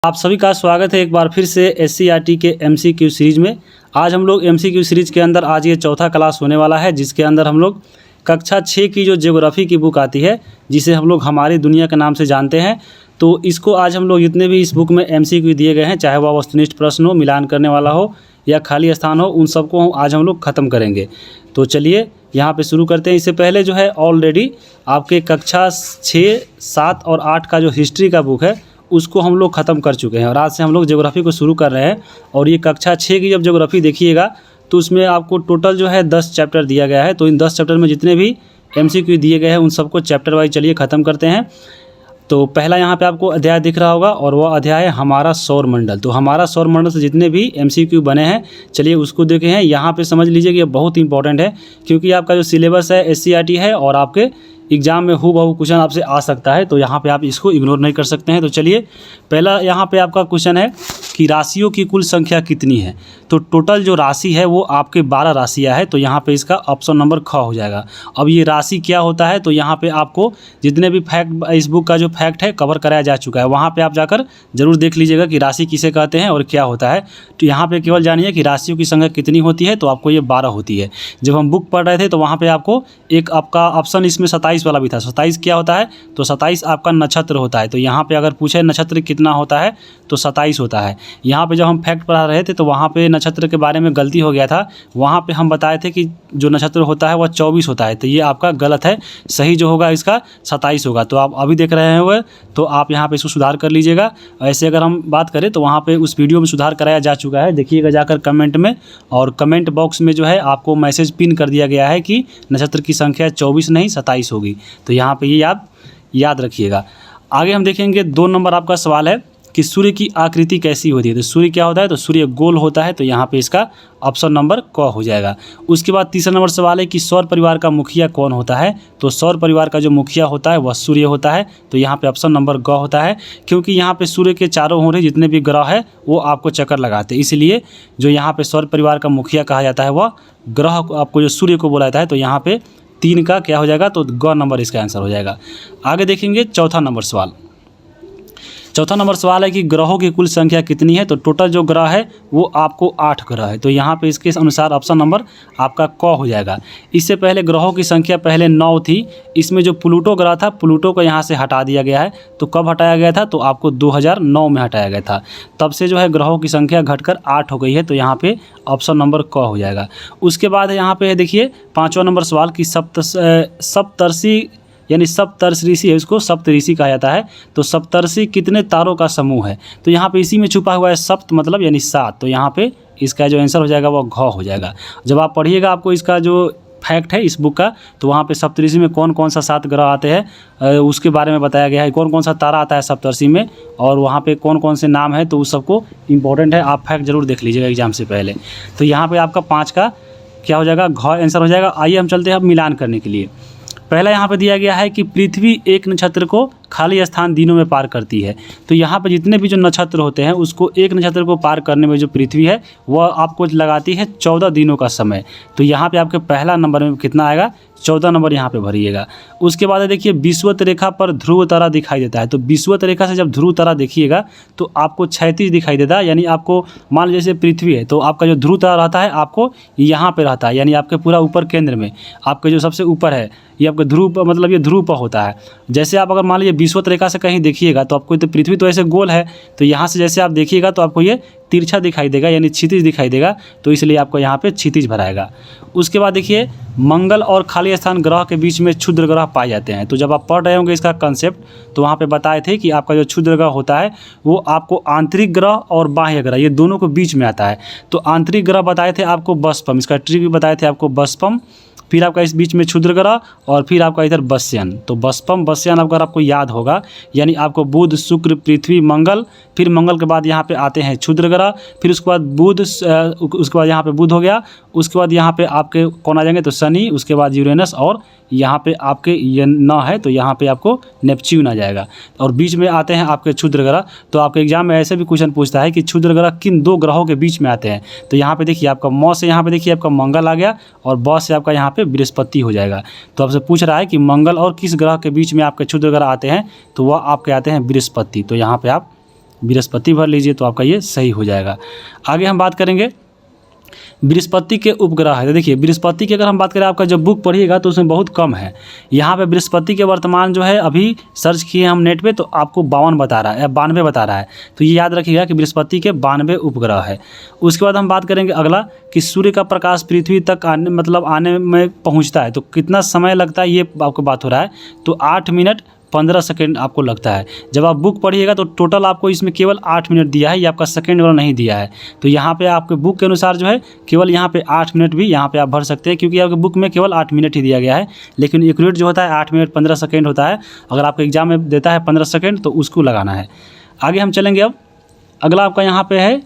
आप सभी का स्वागत है एक बार फिर से SCERT के MCQ सीरीज में। आज हम लोग MCQ सीरीज के अंदर आज ये चौथा क्लास होने वाला है, जिसके अंदर हम लोग कक्षा 6 की जो ज्योग्राफी की बुक आती है, जिसे हम लोग हमारी दुनिया के नाम से जानते हैं, तो इसको आज हम लोग जितने भी इस बुक में MCQ दिए गए हैं, चाहे वह वस्तुनिष्ठ प्रश्न हो, मिलान करने वाला हो या खाली स्थान हो, उन सबको आज हम लोग ख़त्म करेंगे। तो चलिए यहाँ पे शुरू करते हैं। इससे पहले जो है ऑलरेडी आपके कक्षा 6, 7 और 8 का जो हिस्ट्री का बुक है उसको हम लोग ख़त्म कर चुके हैं और आज से हम लोग ज्योग्राफी को शुरू कर रहे हैं। और ये कक्षा 6 की जब ज्योग्राफी देखिएगा तो उसमें आपको टोटल जो है 10 चैप्टर दिया गया है। तो इन 10 चैप्टर में जितने भी MCQ दिए गए हैं उन सबको चैप्टर वाइज चलिए ख़त्म करते हैं। तो पहला यहाँ पे आपको अध्याय दिख रहा होगा और वह अध्याय है हमारा सौरमंडल। तो हमारा सौरमंडल से जितने भी MCQ बने हैं चलिए उसको देखे हैं। यहाँ पे समझ लीजिए कि ये बहुत इंपॉर्टेंट है, क्योंकि आपका जो सिलेबस है SCERT है और आपके एग्जाम में हूबहू क्वेश्चन आपसे आ सकता है, तो यहाँ पे आप इसको इग्नोर नहीं कर सकते हैं। तो चलिए पहला यहाँ पे आपका क्वेश्चन है कि राशियों की कुल संख्या कितनी है। तो टोटल जो राशि है वो आपके 12 राशियाँ है, तो यहाँ पे इसका ऑप्शन नंबर ख हो जाएगा। अब ये राशि क्या होता है, तो यहाँ पे आपको जितने भी फैक्ट इस बुक का जो फैक्ट है कवर कराया जा चुका है, वहाँ पे आप जाकर जरूर देख लीजिएगा कि राशि किसे कहते हैं और क्या होता है। तो यहाँ पे केवल जानिए कि राशियों की संख्या कितनी होती है, तो आपको ये 12 होती है। जब हम बुक पढ़ रहे थे तो वहाँ पर आपको एक आपका ऑप्शन इसमें 27 वाला भी था। 27 क्या होता है, तो 27 आपका नक्षत्र होता है। तो यहाँ पे अगर पूछे नक्षत्र कितना होता है तो 27 होता है। यहाँ पे जब हम फैक्ट पढ़ा रहे थे तो वहाँ पे नक्षत्र के बारे में गलती हो गया था। वहाँ पे हम बताए थे कि जो नक्षत्र होता है वह 24 होता है, तो ये आपका गलत है। सही जो होगा इसका 27 होगा। तो आप अभी देख रहे हैं वह, तो आप यहाँ पे इसको सुधार कर लीजिएगा। ऐसे अगर हम बात करें तो वहाँ पे उस वीडियो में सुधार कराया जा चुका है, देखिएगा जाकर कमेंट में। और कमेंट बॉक्स में जो है आपको मैसेज पिन कर दिया गया है कि नक्षत्र की संख्या 24 नहीं 27 होगी। तो यहाँ पे ये आप याद रखिएगा। आगे हम देखेंगे 2 नंबर आपका सवाल है कि सूर्य की आकृति कैसी होती है। तो सूर्य क्या होता है, तो सूर्य गोल होता है, तो यहाँ पे इसका ऑप्शन नंबर क हो जाएगा। उसके बाद तीसरा नंबर सवाल है कि सौर परिवार का मुखिया कौन होता है। तो सौर परिवार का जो मुखिया होता है वह सूर्य होता है, तो यहाँ पे ऑप्शन नंबर ग होता है, क्योंकि यहाँ पे सूर्य के चारों ओर जितने भी ग्रह है वो आपको चक्कर लगाते हैं, इसलिए जो यहाँ पे सौर परिवार का मुखिया कहा जाता है वह ग्रह आपको जो सूर्य को बोला जाता है। तो यहाँ पे 3 का क्या हो जाएगा, तो ग नंबर इसका आंसर हो जाएगा। आगे देखेंगे चौथा नंबर सवाल। चौथा नंबर सवाल है कि ग्रहों की कुल संख्या कितनी है। तो टोटल जो ग्रह है वो आपको 8 ग्रह है, तो यहाँ पे इसके अनुसार ऑप्शन नंबर आपका क हो जाएगा। इससे पहले ग्रहों की संख्या पहले 9 थी। इसमें जो प्लूटो ग्रह था, प्लूटो को यहाँ से हटा दिया गया है। तो कब हटाया गया था, तो आपको 2009 में हटाया गया था। तब से जो है ग्रहों की संख्या घटकर 8 हो गई है, तो यहाँ पे ऑप्शन नंबर क हो जाएगा। उसके बाद यहाँ पे देखिए 5वां नंबर सवाल कि सप्तर्षि यानी सप्तर्षि है, उसको सप्तऋषि कहा जाता है। तो सप्तर्षि कितने तारों का समूह है। तो यहाँ पे इसी में छुपा हुआ है सप्त मतलब यानी 7, तो यहाँ पे इसका जो आंसर हो जाएगा वो घ हो जाएगा। जब आप पढ़िएगा आपको इसका जो फैक्ट है इस बुक का, तो वहाँ पे सप्तऋषि में कौन कौन सा 7 ग्रह आते हैं उसके बारे में बताया गया है, कौन कौन सा तारा आता है सप्तऋषि में और वहाँ पे कौन कौन से नाम है, तो उस सबको इंपॉर्टेंट है, आप फैक्ट जरूर देख लीजिएगा एग्जाम से पहले। तो यहाँ पे आपका 5 का क्या हो जाएगा, घ आंसर हो जाएगा। आइए हम चलते हैं अब मिलान करने के लिए। पहला यहाँ पे दिया गया है कि पृथ्वी एक नक्षत्र को खाली स्थान दिनों में पार करती है। तो यहाँ पे जितने भी जो नक्षत्र होते हैं उसको एक नक्षत्र को पार करने में जो पृथ्वी है वह आपको लगाती है 14 दिनों का समय। तो यहाँ पे आपके पहला नंबर में कितना आएगा, 14 नंबर यहाँ पे भरिएगा। उसके बाद देखिए विषुवत रेखा पर ध्रुव तारा दिखाई देता है। तो विषुवत रेखा से जब ध्रुव तारा देखिएगा तो आपको क्षैतिज दिखाई देता है, यानी आपको मान लीजिए जैसे पृथ्वी है तो आपका जो ध्रुव तारा रहता है आपको यहाँ पे रहता है, यानी आपके पूरा ऊपर केंद्र में आपके जो सबसे ऊपर है ये आपका ध्रुव मतलब ये ध्रुव पर होता है। जैसे आप अगर मान लीजिए विषुवत रेखा से कहीं देखिएगा तो आपको तो पृथ्वी तो ऐसे गोल है, तो यहाँ से जैसे आप देखिएगा तो आपको ये तिरछा दिखाई देगा यानी क्षितिज दिखाई देगा, तो इसलिए आपको यहाँ पे क्षितिज भराएगा। उसके बाद देखिए मंगल और खाली स्थान ग्रह के बीच में क्षुद्र ग्रह पाए जाते हैं। तो जब आप पढ़ रहे होंगे इसका कंसेप्ट तो वहाँ पे बताए थे कि आपका जो क्षुद्र ग्रह होता है वो आपको आंतरिक ग्रह और बाह्य ग्रह ये दोनों को बीच में आता है। तो आंतरिक ग्रह बताए थे आपको बस्पम, इसका ट्रिक भी बताए थे आपको बस्पम, फिर आपका इस बीच में क्षुद्र ग्रह और फिर आपका इधर बस्यन। तो बस्पम बस्यन अगर आपको याद होगा यानी आपको बुध शुक्र पृथ्वी मंगल, फिर मंगल के बाद यहाँ पे आते हैं क्षुद्र ग्रह, फिर उसके बाद बुध, उसके बाद यहाँ पे बुध हो गया, उसके बाद यहाँ पे आपके कौन आ जाएंगे तो शनि, उसके बाद यूरेनस और यहाँ पे आपके ये 9 है तो यहाँ पे आपको नेपच्यून आ जाएगा और बीच में आते हैं आपके क्षुद्र ग्रह। तो आपके एग्जाम में ऐसे भी क्वेश्चन पूछता है कि क्षुद्र ग्रह किन 2 ग्रहों के बीच में आते हैं। तो यहाँ पे देखिए आपका म से यहाँ पे देखिए आपका मंगल आ गया और ब से आपका यहाँ पे बृहस्पति हो जाएगा। तो आपसे पूछ रहा है कि मंगल और किस ग्रह के बीच में आपके क्षुद्र ग्रह आते हैं, तो वह आपके आते हैं बृहस्पति। तो यहाँ पे आप बृहस्पति भर लीजिए, तो आपका ये सही हो जाएगा। आगे हम बात करेंगे बृहस्पति के उपग्रह है। तो देखिए बृहस्पति की अगर हम बात करें, आपका जब बुक पढ़िएगा तो उसमें बहुत कम है। यहाँ पे बृहस्पति के वर्तमान जो है अभी सर्च किए हम नेट पे, तो आपको 52 बता रहा है या 92 बता रहा है। तो ये याद रखिएगा कि बृहस्पति के 92 उपग्रह है। उसके बाद हम बात करेंगे अगला कि सूर्य का प्रकाश पृथ्वी तक आने में पहुँचता है तो कितना समय लगता है, ये आपको बात हो रहा है। तो 8 मिनट 15 सेकेंड आपको लगता है। जब आप बुक पढ़िएगा तो टोटल आपको इसमें केवल 8 मिनट दिया है, ये आपका सेकेंड वाला नहीं दिया है। तो यहाँ पे आपके बुक के अनुसार जो है केवल यहाँ पे 8 मिनट भी यहाँ पे आप भर सकते हैं, क्योंकि आपके बुक में केवल 8 मिनट ही दिया गया है। लेकिन एक्यूरेट जो होता है 8 मिनट 15 सेकेंड होता है। अगर आपको एग्जाम में देता है 15 सेकेंड तो उसको लगाना है। आगे हम चलेंगे। अब अगला आपका यहाँ पे है,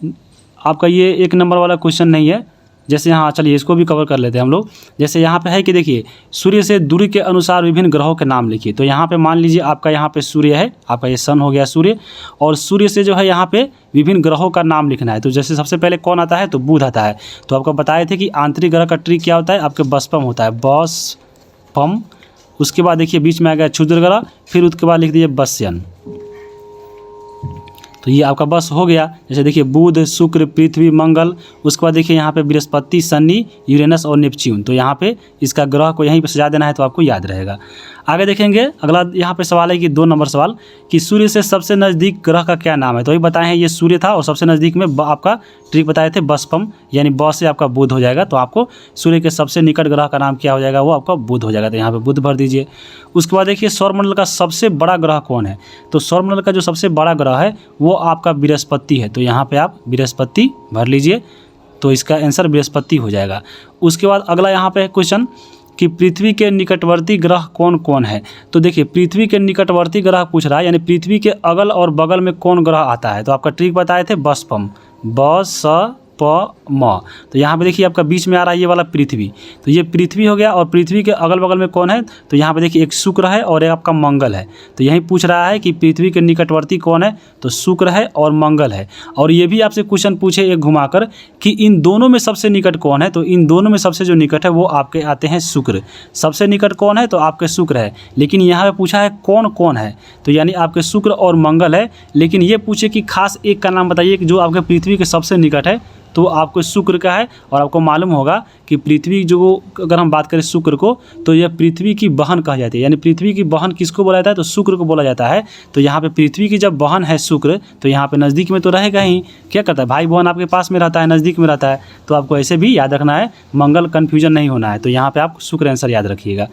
आपका ये 1 नंबर वाला क्वेश्चन नहीं है। जैसे यहाँ चलिए इसको भी कवर कर लेते हैं हम लोग। जैसे यहाँ पे है कि देखिए सूर्य से दूरी के अनुसार विभिन्न ग्रहों के नाम लिखिए। तो यहाँ पे मान लीजिए आपका यहाँ पे सूर्य है, आपका ये सन हो गया सूर्य, और सूर्य से जो है यहाँ पे विभिन्न ग्रहों का नाम लिखना है। तो जैसे सबसे पहले कौन आता है, तो बुध आता है। तो आपको बताए थे कि आंतरिक ग्रह का ट्रिक क्या होता है, आपके बसपम होता है, बसपम। उसके बाद देखिए बीच में आ गया क्षुद्र ग्रह, फिर उसके बाद लिख दीजिए बस्यन। तो ये आपका बस हो गया। जैसे देखिए बुध, शुक्र, पृथ्वी, मंगल। उसके बाद देखिए यहाँ पे बृहस्पति, शनि, यूरेनस और नेपच्यून। तो यहाँ पे इसका ग्रह को यहीं पे सजा देना है तो आपको याद रहेगा। आगे देखेंगे अगला यहाँ पे सवाल है कि 2 नंबर सवाल कि सूर्य से सबसे नज़दीक ग्रह का क्या नाम है। तो ये बताए हैं ये सूर्य था, और सबसे नज़दीक में आपका ट्रिक बताए थे बसपम, यानी ब से आपका बुध हो जाएगा। तो आपको सूर्य के सबसे निकट ग्रह का नाम क्या हो जाएगा, वो आपका बुध हो जाएगा। तो यहाँ पे बुध भर दीजिए। उसके बाद देखिए सौरमंडल का सबसे बड़ा ग्रह कौन है। तो सौरमंडल का जो सबसे बड़ा ग्रह है वो आपका बृहस्पति है। तो यहाँ पे आप बृहस्पति भर लीजिए, तो इसका आंसर बृहस्पति हो जाएगा। उसके बाद अगला यहाँ पे क्वेश्चन कि पृथ्वी के निकटवर्ती ग्रह कौन कौन है। तो देखिए पृथ्वी के निकटवर्ती ग्रह पूछ रहा है, यानी पृथ्वी के अगल और बगल में कौन ग्रह आता है। तो आपका ट्रिक बताए थे बसपम, बसपम। तो यहाँ पे देखिए आपका बीच में आ रहा है ये वाला पृथ्वी। तो ये पृथ्वी हो गया, और पृथ्वी के अगल बगल में कौन है, तो यहाँ पे देखिए एक शुक्र है और एक आपका मंगल है। तो यही पूछ रहा है कि पृथ्वी के निकटवर्ती कौन है, तो शुक्र है और मंगल है। और ये भी आपसे क्वेश्चन पूछे एक घुमाकर कि इन दोनों में सबसे निकट कौन है। तो इन दोनों में सबसे जो निकट है वो आपके आते हैं शुक्र। सबसे निकट कौन है, तो आपके शुक्र है। लेकिन यहाँ पे पूछा है कौन कौन है, तो यानी आपके शुक्र और मंगल है। लेकिन ये पूछे कि खास एक का नाम बताइए कि जो आपके पृथ्वी के सबसे निकट है, तो आपको शुक्र का है। और आपको मालूम होगा कि पृथ्वी जो, अगर हम बात करें शुक्र को, तो यह पृथ्वी की बहन कहा जाती है। यानी पृथ्वी की बहन किसको बोला जाता है, तो शुक्र को बोला जाता है। तो यहाँ पे पृथ्वी की जब बहन है शुक्र, तो यहाँ पे नज़दीक में तो रहेगा ही। क्या करता है, भाई बहन आपके पास में रहता है, नज़दीक में रहता है। तो आपको ऐसे भी याद रखना है, मंगल कन्फ्यूजन नहीं होना है। तो यहाँ पर आप शुक्र आंसर याद रखिएगा।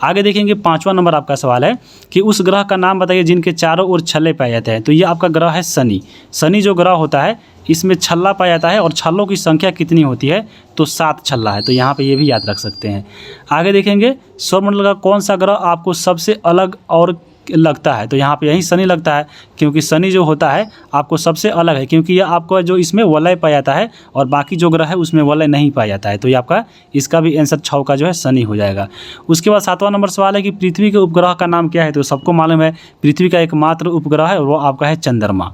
आगे देखेंगे 5वां नंबर आपका सवाल है कि उस ग्रह का नाम बताइए जिनके चारों ओर छल्ले पाए जाते हैं। तो ये आपका ग्रह है शनि। शनि जो ग्रह होता है इसमें छल्ला पाया जाता है, और छल्लों की संख्या कितनी होती है, तो 7 छल्ला है। तो यहाँ पे ये भी याद रख सकते हैं। आगे देखेंगे सौरमंडल का कौन सा ग्रह आपको सबसे अलग और लगता है। तो यहाँ पे यही शनि लगता है, क्योंकि शनि जो होता है आपको सबसे अलग है, क्योंकि ये आपको जो इसमें वलय पाया जाता है और बाकी जो ग्रह है उसमें वलय नहीं पाया जाता है। तो ये आपका इसका भी आंसर 6 का जो है शनि हो जाएगा। उसके बाद 7वां नंबर सवाल है कि पृथ्वी के उपग्रह का नाम क्या है। तो सबको मालूम है पृथ्वी का एकमात्र उपग्रह है और वो आपका है चंद्रमा।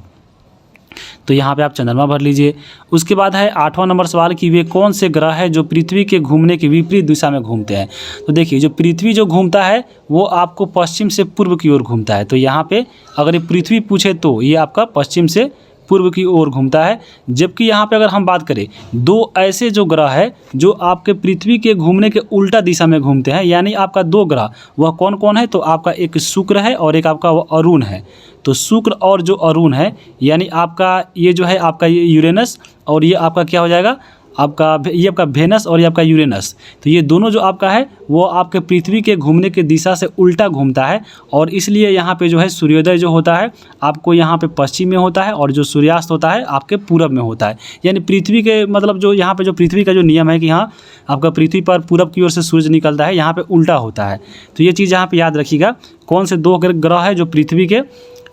तो यहाँ पे आप चंद्रमा भर लीजिए। उसके बाद है 8वां नंबर सवाल कि वे कौन से ग्रह है जो पृथ्वी के घूमने की विपरीत दिशा में घूमते हैं। तो देखिए जो पृथ्वी जो घूमता है वो आपको पश्चिम से पूर्व की ओर घूमता है। तो यहाँ पे अगर ये पृथ्वी पूछे तो ये आपका पश्चिम से पूर्व की ओर घूमता है। जबकि यहाँ पे अगर हम बात करें 2 ऐसे जो ग्रह है जो आपके पृथ्वी के घूमने के उल्टा दिशा में घूमते हैं, यानी आपका 2 ग्रह, वह कौन कौन है, तो आपका एक शुक्र है और एक आपका अरुण है। तो शुक्र और जो अरुण है, यानी आपका ये जो है आपका ये यूरेनस, और ये आपका क्या हो जाएगा, आपका ये आपका वेनस और ये आपका यूरेनस। तो ये दोनों जो आपका है वो आपके पृथ्वी के घूमने के दिशा से उल्टा घूमता है, और इसलिए यहाँ पे जो है सूर्योदय जो होता है आपको यहाँ पे पश्चिम में होता है, और जो सूर्यास्त होता है आपके पूरब में होता है। यानी पृथ्वी के मतलब जो यहाँ पे जो पृथ्वी का जो नियम है कि हाँ आपका पृथ्वी पर पूरब की ओर से सूर्य निकलता है, यहाँ पर उल्टा होता है। तो ये चीज़ यहाँ पर याद रखिएगा। कौन से 2 ग्रह है जो पृथ्वी के,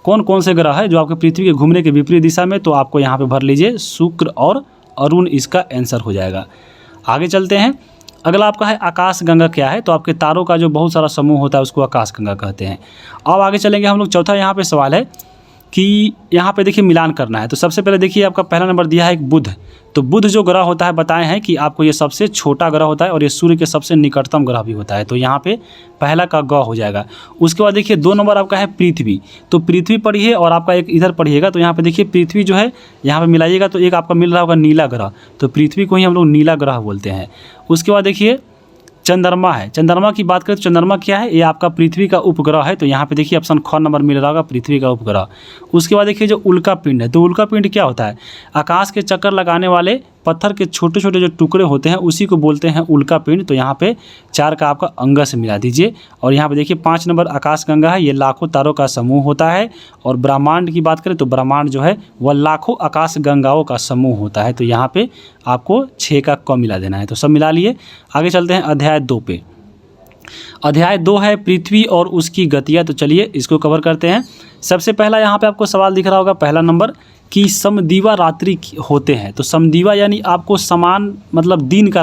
कौन से ग्रह है जो आपके पृथ्वी के घूमने के विपरीत दिशा में, तो आपको यहाँ पर भर लीजिए शुक्र और अरुण, इसका आंसर हो जाएगा। आगे चलते हैं। अगला आपका है आकाश गंगा क्या है। तो आपके तारों का जो बहुत सारा समूह होता है उसको आकाश गंगा कहते हैं। अब आगे चलेंगे हम लोग। चौथा यहाँ पे सवाल है कि यहाँ पे देखिए मिलान करना है। तो सबसे पहले देखिए आपका पहला नंबर दिया है एक बुध। तो बुध जो ग्रह होता है बताए हैं कि आपको ये सबसे छोटा ग्रह होता है और ये सूर्य के सबसे निकटतम ग्रह भी होता है। तो यहाँ पे पहला का ग हो जाएगा। उसके बाद देखिए 2 नंबर आपका है पृथ्वी। तो पृथ्वी पढ़िए और आपका एक इधर पढ़िएगा। तो यहाँ पे देखिए पृथ्वी जो है यहाँ पे मिलाइएगा तो एक आपका मिल रहा होगा नीला ग्रह। तो पृथ्वी को ही हम लोग नीला ग्रह बोलते हैं। उसके बाद देखिए चंद्रमा है। चंद्रमा की बात करें तो चंद्रमा क्या है, ये आपका पृथ्वी का उपग्रह है। तो यहाँ पे देखिए ऑप्शन ख नंबर मिल रहा होगा पृथ्वी का उपग्रह। उसके बाद देखिए जो उल्का पिंड है, तो उल्का पिंड क्या होता है, आकाश के चक्कर लगाने वाले पत्थर के छोटे छोटे जो टुकड़े होते हैं उसी को बोलते हैं उल्का पिंड। तो यहाँ पे 4 का आपका अंग से मिला दीजिए। और यहाँ पे देखिए 5 नंबर आकाशगंगा है। ये लाखों तारों का समूह होता है। और ब्रह्मांड की बात करें तो ब्रह्मांड जो है वह लाखों आकाशगंगाओं का समूह होता है। तो यहाँ पे आपको 6 का क मिला देना है। तो सब मिला लिए। आगे चलते हैं अध्याय 2 पे। अध्याय 2 है पृथ्वी और उसकी गतियाँ। तो चलिए इसको कवर करते हैं। सबसे पहला यहाँ पे आपको सवाल दिख रहा होगा पहला नंबर कि समदिवा रात्रि होते हैं। तो समदिवा यानी आपको समान मतलब दिन का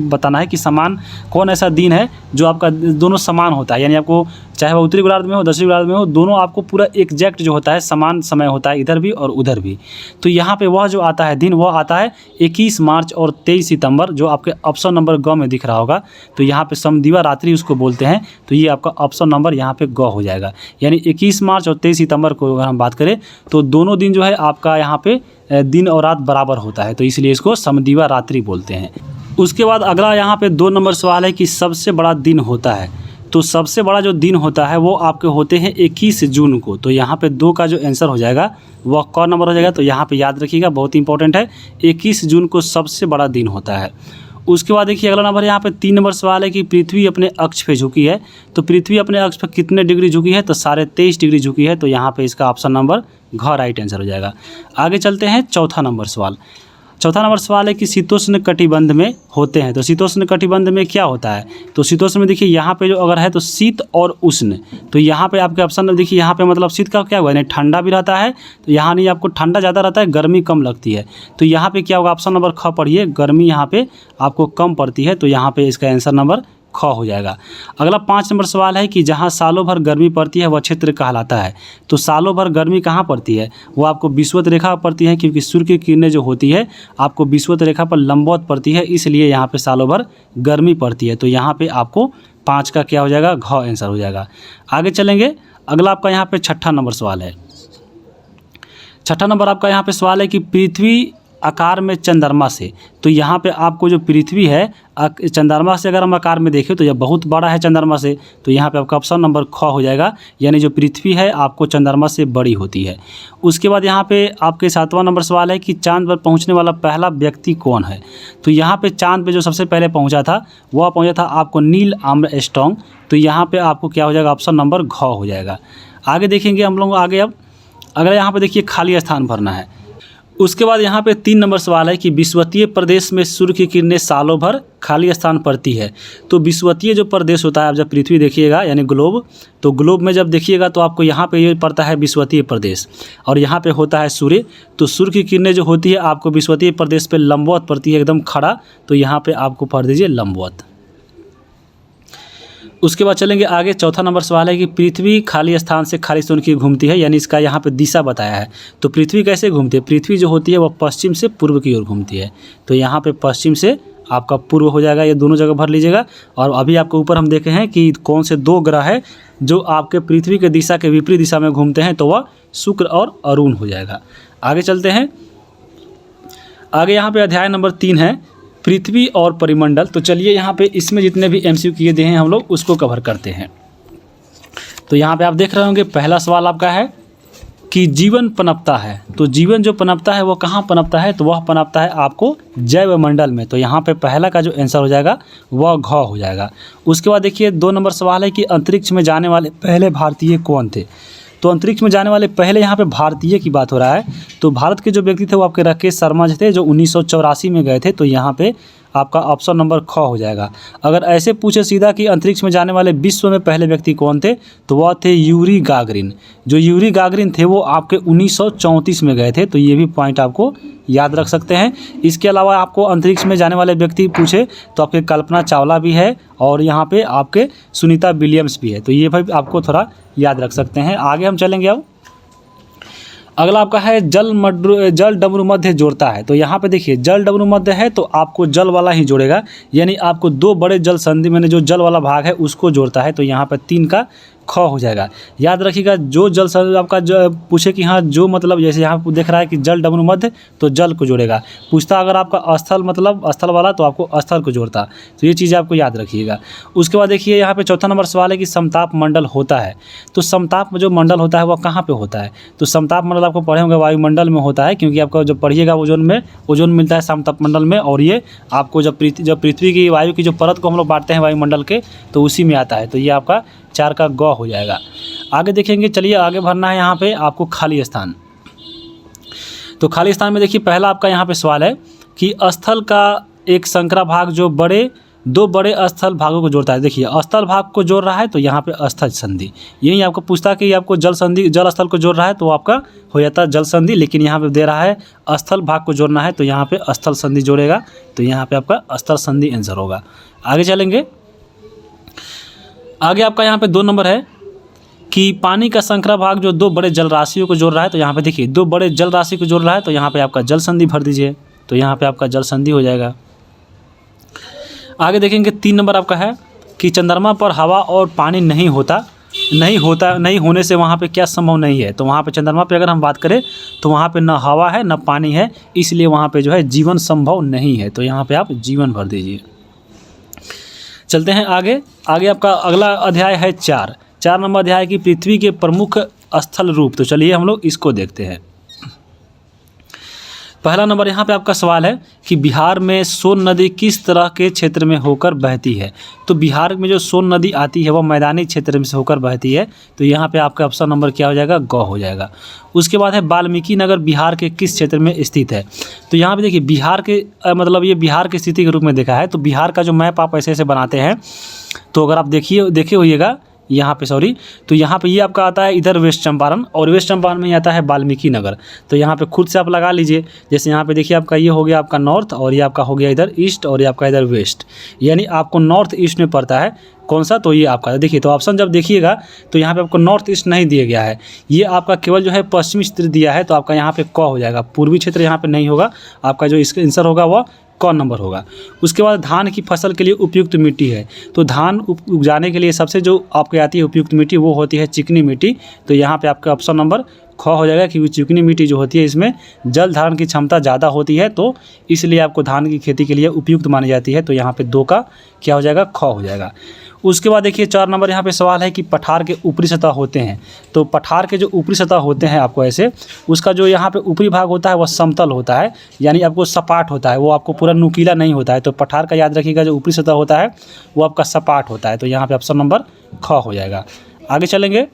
बताना है कि समान कौन ऐसा दिन है जो आपका दोनों समान होता है, यानी आपको चाहे वह उत्तरी गोलार्ध में हो दक्षिणी गोलार्ध में हो, दोनों आपको पूरा एग्जैक्ट जो होता है समान समय होता है इधर भी और उधर भी। तो यहाँ पे वह जो आता है दिन वह आता है 21 मार्च और 23 सितंबर, जो आपके ऑप्शन नंबर ग में दिख रहा होगा। तो यहाँ पे समदिवा रात्रि उसको बोलते हैं। तो ये आपका ऑप्शन नंबर यहाँ पे ग हो जाएगा। यानी 21 मार्च और 23 सितंबर को अगर हम बात करें तो दोनों दिन जो है आपका यहाँ पे दिन और रात बराबर होता है। तो इसलिए इसको समदिवा रात्रि बोलते हैं। उसके बाद अगला यहाँ पे 2 नंबर सवाल है कि सबसे बड़ा दिन होता है। तो सबसे बड़ा जो दिन होता है वो आपके होते हैं 21 जून को। तो यहाँ पे 2 का जो आंसर हो जाएगा वह क नंबर हो जाएगा। तो यहाँ पे याद रखिएगा, बहुत इंपॉर्टेंट है, 21 जून को सबसे बड़ा दिन होता है। उसके बाद देखिए अगला नंबर यहाँ पे 3 नंबर सवाल है कि पृथ्वी अपने अक्ष पे झुकी है। तो पृथ्वी अपने अक्ष पर कितने डिग्री झुकी है, तो 23.5 डिग्री झुकी है। तो यहाँ पे इसका ऑप्शन नंबर घ राइट आंसर हो जाएगा। आगे चलते हैं चौथा नंबर सवाल। चौथा नंबर सवाल है कि शीतोष्ण कटिबंध में होते हैं। तो शीतोष्ण कटिबंध में क्या होता है, तो शीतोष्ण में देखिए यहाँ पे जो अगर है तो शीत और उष्ण। तो यहाँ पे आपके ऑप्शन देखिए यहाँ पे मतलब शीत का क्या हुआ, यानी ठंडा भी रहता है। तो यहाँ नहीं आपको ठंडा ज़्यादा रहता है, गर्मी कम लगती है। तो यहाँ पे क्या होगा, ऑप्शन नंबर ख पढ़िए, गर्मी यहाँ पे आपको कम पड़ती है। तो यहाँ पे इसका आंसर नंबर ख हो जाएगा। अगला 5 नंबर सवाल है कि जहाँ सालों भर गर्मी पड़ती है वह क्षेत्र कहलाता है। तो सालों भर गर्मी कहाँ पड़ती है, वो आपको विषुवत रेखा पड़ती है, क्योंकि सूर्य की किरणें जो होती है आपको विषुवत रेखा पर लंबवत पड़ती है, इसलिए यहाँ पे सालों भर गर्मी पड़ती है। तो यहाँ पे आपको 5 का क्या हो जाएगा, घ आंसर हो जाएगा। आगे चलेंगे, अगला आपका यहाँ पे 6ठा नंबर सवाल है। 6ठा नंबर आपका यहाँ पे सवाल है कि पृथ्वी आकार में चंद्रमा से। तो यहाँ पे आपको जो पृथ्वी है चंद्रमा से अगर हम आकार में देखें तो यह बहुत बड़ा है चंद्रमा से। तो यहाँ पे आपका ऑप्शन नंबर ख हो जाएगा, यानी जो पृथ्वी है आपको चंद्रमा से बड़ी होती है। उसके बाद यहाँ पे आपके 7वां नंबर सवाल है कि चांद पर पहुँचने वाला पहला व्यक्ति कौन है। तो यहाँ पे चांद पे जो सबसे पहले पहुँचा था वह पहुँचा था आपको नील आर्मस्ट्रांग। तो यहाँ पर आपको क्या हो जाएगा, ऑप्शन नंबर घ हो जाएगा। आगे देखेंगे हम लोग आगे। अब अगर यहाँ पर देखिए खाली स्थान भरना है। उसके बाद यहाँ पे 3 नंबर सवाल है कि विषुवतीय प्रदेश में सूर्य की किरणें सालों भर खाली स्थान पड़ती है। तो विषुवतीय जो प्रदेश होता है, आप जब पृथ्वी देखिएगा यानी ग्लोब, तो ग्लोब में जब देखिएगा तो आपको यहाँ पे ये पड़ता है विषुवतीय प्रदेश और यहाँ पे होता है सूर्य। तो सूर्य की किरणें जो होती है आपको विषुवतीय प्रदेश पे लंबवत पड़ती है, एकदम खड़ा। तो यहाँ पे आपको पढ़ दीजिए लंबवत। उसके बाद चलेंगे आगे। चौथा नंबर सवाल है कि पृथ्वी खाली स्थान से खाली स्थान की घूमती है, यानी इसका यहाँ पे दिशा बताया है। तो पृथ्वी कैसे घूमती है, पृथ्वी जो होती है वह पश्चिम से पूर्व की ओर घूमती है। तो यहाँ पे पश्चिम से आपका पूर्व हो जाएगा, ये दोनों जगह भर लीजिएगा। और अभी आपको ऊपर हम देखे हैं कि कौन से 2 ग्रह है जो आपके पृथ्वी के दिशा के विपरीत दिशा में घूमते हैं, तो वह शुक्र और अरुण हो जाएगा। आगे चलते हैं। आगे यहाँ पे अध्याय नंबर 3 है पृथ्वी और परिमंडल। तो चलिए यहाँ पे इसमें जितने भी MCQ दिए हैं हम लोग उसको कवर करते हैं। तो यहाँ पे आप देख रहे होंगे पहला सवाल आपका है कि जीवन पनपता है। तो जीवन जो पनपता है वो कहाँ पनपता है, तो वह पनपता है आपको जैवमंडल में। तो यहाँ पे पहला का जो आंसर हो जाएगा वह घ हो जाएगा। उसके बाद देखिए 2 नंबर सवाल है कि अंतरिक्ष में जाने वाले पहले भारतीय कौन थे। तो अंतरिक्ष में जाने वाले पहले यहाँ पे भारतीय की बात हो रहा है। तो भारत के जो व्यक्ति थे वो आपके राकेश शर्मा जी थे, जो 1984 में गए थे। तो यहाँ पे आपका ऑप्शन नंबर ख हो जाएगा। अगर ऐसे पूछे सीधा कि अंतरिक्ष में जाने वाले विश्व में पहले व्यक्ति कौन थे, तो वह थे यूरी गागरिन। जो यूरी गागरिन थे वो आपके 1934 में गए थे। तो ये भी पॉइंट आपको याद रख सकते हैं। इसके अलावा आपको अंतरिक्ष में जाने वाले व्यक्ति पूछे तो आपके कल्पना चावला भी है और यहाँ पे आपके सुनीता विलियम्स भी है। तो ये भी आपको थोड़ा याद रख सकते हैं। आगे हम चलेंगे। अब अगला आपका है जल डमरू मध्य जोड़ता है। तो यहाँ पे देखिए जल डमरू मध्य है तो आपको जल वाला ही जोड़ेगा, यानी आपको दो बड़े जल संधि मैंने जो जल वाला भाग है उसको जोड़ता है। तो यहाँ पे 3 का ख हो जाएगा। याद रखिएगा जो जल संधि आपका पूछे कि हाँ जो मतलब जैसे यहाँ पे देख रहा है कि जल डमरू मध्य तो जल को जोड़ेगा। पूछता अगर आपका स्थल मतलब स्थल वाला तो आपको स्थल को जोड़ता। तो ये चीज़ें आपको याद रखिएगा। उसके बाद देखिए यहाँ पे चौथा नंबर सवाल है कि समताप मंडल होता है। तो समताप जो मंडल होता है वह कहाँ पे होता है? तो समताप मंडल आपको पढ़े होंगे वायुमंडल में होता है, क्योंकि आपको जब पढ़िएगा ओजोन मिलता है समताप मंडल में, और ये आपको जब पृथ्वी की वायु की जो परत को हम लोग बांटते हैं वायुमंडल के तो उसी में आता है। तो ये आपका 4 का ग हो जाएगा। आगे देखेंगे, चलिए आगे भरना है यहाँ पे आपको खाली स्थान। तो खाली स्थान में देखिए पहला आपका यहाँ पे सवाल है कि स्थल का एक संकरा भाग जो दो बड़े स्थल भागों को जोड़ता है। देखिए स्थल भाग को जोड़ रहा है तो यहाँ पे स्थल संधि, यही आपको पूछता है कि आपको जल स्थल को जोड़ रहा है तो आपका हो जाता है जल संधि, लेकिन यहाँ पे दे रहा है स्थल भाग को जोड़ना है तो यहाँ पे स्थल संधि जोड़ेगा। तो यहाँ पे आपका स्थल संधि आंसर होगा। आगे चलेंगे, आगे आपका यहाँ पे 2 नंबर है कि पानी का संकरा भाग जो 2 बड़े जल राशियों को जोड़ रहा है। तो यहाँ पे देखिए 2 बड़े जल राशि को जोड़ रहा है तो यहाँ पे आपका जल संधि भर दीजिए। तो यहाँ पे आपका जल संधि हो जाएगा। आगे देखेंगे 3 नंबर आपका है कि चंद्रमा पर हवा और पानी नहीं होने से वहाँ पे क्या संभव नहीं है। तो वहाँ पे चंद्रमा पे अगर हम बात करें तो वहाँ पे न हवा है न पानी है, इसलिए वहाँ पे जो है जीवन संभव नहीं है। तो यहाँ पे आप जीवन भर दीजिए। चलते हैं आगे आपका अगला अध्याय है 4 नंबर अध्याय की पृथ्वी के प्रमुख स्थल रूप। तो चलिए हम लोग इसको देखते हैं। पहला नंबर यहाँ पे आपका सवाल है कि बिहार में सोन नदी किस तरह के क्षेत्र में होकर बहती है। तो बिहार में जो सोन नदी आती है वह मैदानी क्षेत्र में से होकर बहती है। तो यहाँ पे आपका ऑप्शन नंबर क्या हो जाएगा? ग हो जाएगा। उसके बाद है वाल्मीकि नगर बिहार के किस क्षेत्र में स्थित है। तो यहाँ पे देखिए बिहार के मतलब ये बिहार की स्थिति के रूप में देखा है। तो बिहार का जो मैप आप ऐसे बनाते हैं तो अगर आप देखे होइएगा यहाँ पे तो यहाँ पे ये आपका आता है इधर वेस्ट चंपारण, और वेस्ट चंपारण में ही आता है वाल्मीकि नगर। तो यहाँ पे खुद से आप लगा लीजिए। जैसे यहाँ पे देखिए आपका ये हो गया आपका नॉर्थ, और ये आपका हो गया इधर ईस्ट, और ये आपका इधर वेस्ट, यानी आपको नॉर्थ ईस्ट में पड़ता है कौन सा? तो ये आपका देखिए। तो ऑप्शन जब देखिएगा तो यहाँ पे आपको नॉर्थ ईस्ट नहीं दिया गया है, ये आपका केवल जो है पश्चिमी क्षेत्र दिया है। तो आपका यहाँ पे क हो जाएगा, पूर्वी क्षेत्र यहाँ पे नहीं होगा। आपका जो इसका आंसर होगा वह क नंबर होगा। उसके बाद धान की फसल के लिए उपयुक्त मिट्टी है। तो धान उगाने के लिए सबसे जो आपके आती है उपयुक्त मिट्टी वो होती है चिकनी मिट्टी। तो यहाँ पे आपका ऑप्शन नंबर ख हो जाएगा, क्योंकि चिकनी मिट्टी जो होती है इसमें जल धारण की क्षमता ज़्यादा होती है, तो इसलिए आपको धान की खेती के लिए उपयुक्त मानी जाती है। तो यहाँ पे 2 का क्या हो जाएगा? ख हो जाएगा। उसके बाद देखिए 4 नंबर यहाँ पे सवाल है कि पठार के ऊपरी सतह होते हैं। तो पठार के जो ऊपरी सतह होते हैं आपको ऐसे, उसका जो यहाँ पे ऊपरी भाग होता है वह समतल होता है, यानी आपको सपाट होता है, वो आपको पूरा नुकीला नहीं होता है। तो पठार का याद रखिएगा जो ऊपरी सतह होता है वो आपका सपाट होता है। तो यहाँ पे ऑप्शन नंबर ख हो जाएगा। आगे चलेंगे,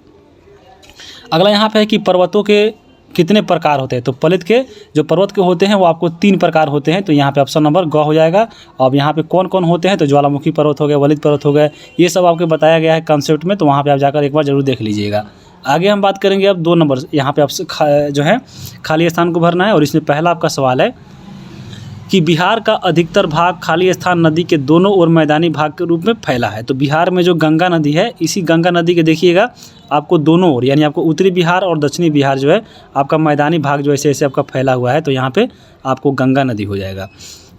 अगला यहाँ पे है कि पर्वतों के कितने प्रकार होते हैं। तो पलित के जो पर्वत के होते हैं वो आपको 3 प्रकार होते हैं। तो यहाँ पे ऑप्शन नंबर ग हो जाएगा। अब यहाँ पे कौन कौन होते हैं? तो ज्वालामुखी पर्वत हो गए, वलित पर्वत हो गए, ये सब आपको बताया गया है कंसेप्ट में। तो वहाँ पे आप जाकर एक बार जरूर देख लीजिएगा। आगे हम बात करेंगे अब 2 नंबर, यहाँ पे आप जो है खाली स्थान को भरना है। और इसमें पहला आपका सवाल है कि बिहार का अधिकतर भाग खाली स्थान नदी के दोनों ओर मैदानी भाग के रूप में फैला है। तो बिहार में जो गंगा नदी है, इसी गंगा नदी के देखिएगा आपको दोनों ओर, यानी आपको उत्तरी बिहार और दक्षिणी बिहार जो है आपका मैदानी भाग जो ऐसे ऐसे आपका फैला हुआ है। तो यहाँ पे आपको गंगा नदी हो जाएगा।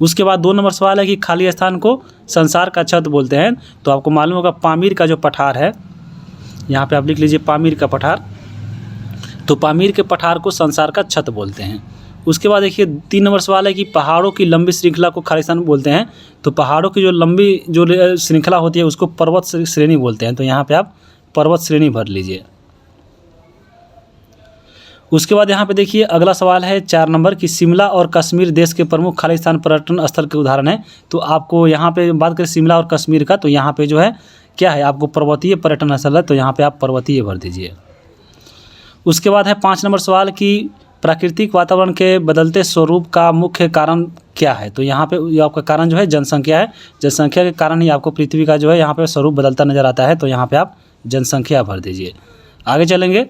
उसके बाद 2 नंबर सवाल है कि खाली स्थान को संसार का छत बोलते हैं। तो आपको मालूम होगा पामीर का जो पठार है, यहाँ पे आप लिख लीजिए पामीर का पठार। तो पामीर के पठार को संसार का छत बोलते हैं। उसके बाद देखिए 3 नंबर सवाल है कि पहाड़ों की लंबी श्रृंखला को खाली स्थान बोलते हैं। तो पहाड़ों की जो लंबी जो श्रृंखला होती है उसको पर्वत श्रेणी बोलते हैं। तो यहाँ पे आप पर्वत श्रेणी भर लीजिए। उसके बाद यहाँ पे देखिए अगला सवाल है 4 नंबर कि शिमला और कश्मीर देश के प्रमुख खाली स्थान पर्यटन स्थल के उदाहरण है। तो आपको यहाँ पे बात करें शिमला और कश्मीर का, तो यहाँ पे जो है क्या है आपको पर्वतीय पर्यटन स्थल है। तो यहाँ पे आप पर्वतीय भर दीजिए। उसके बाद है 5 नंबर सवाल कि प्राकृतिक वातावरण के बदलते स्वरूप का मुख्य कारण क्या है। तो यहाँ पे आपका कारण जो है जनसंख्या है। जनसंख्या के कारण ही आपको पृथ्वी का जो है यहाँ पे स्वरूप बदलता नजर आता है। तो यहाँ पे आप जनसंख्या भर दीजिए। आगे चलेंगे,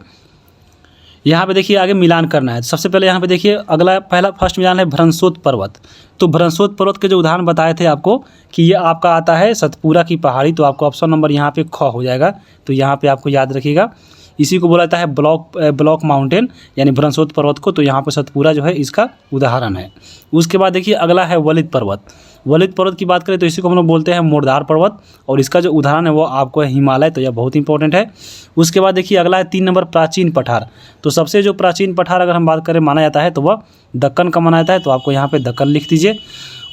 यहाँ पे देखिए आगे मिलान करना है। सबसे पहले यहाँ पे देखिए फर्स्ट मिलान है भ्रंशोत पर्वत। तो भ्रंशोत पर्वत के जो उदाहरण बताए थे आपको कि ये आपका आता है सतपुरा की पहाड़ी। तो आपको ऑप्शन नंबर यहाँ पे ख हो जाएगा। तो यहाँ पे आपको याद रखिएगा। इसी को बोला जाता है ब्लॉक माउंटेन यानी ब्रह्मोत्तर पर्वत को। तो यहाँ पे सतपुरा जो है इसका उदाहरण है। उसके बाद देखिए अगला है वलित पर्वत। वलित पर्वत की बात करें तो इसी को हम लोग बोलते हैं मोरधार पर्वत, और इसका जो उदाहरण है वो आपको है हिमालय। तो यह बहुत इंपॉर्टेंट है। उसके बाद देखिए अगला है 3 नंबर प्राचीन पठार। तो सबसे जो प्राचीन पठार अगर हम बात करें माना जाता है तो वह दक्कन का माना जाता है। तो आपको यहाँ पे दक्कन लिख दीजिए।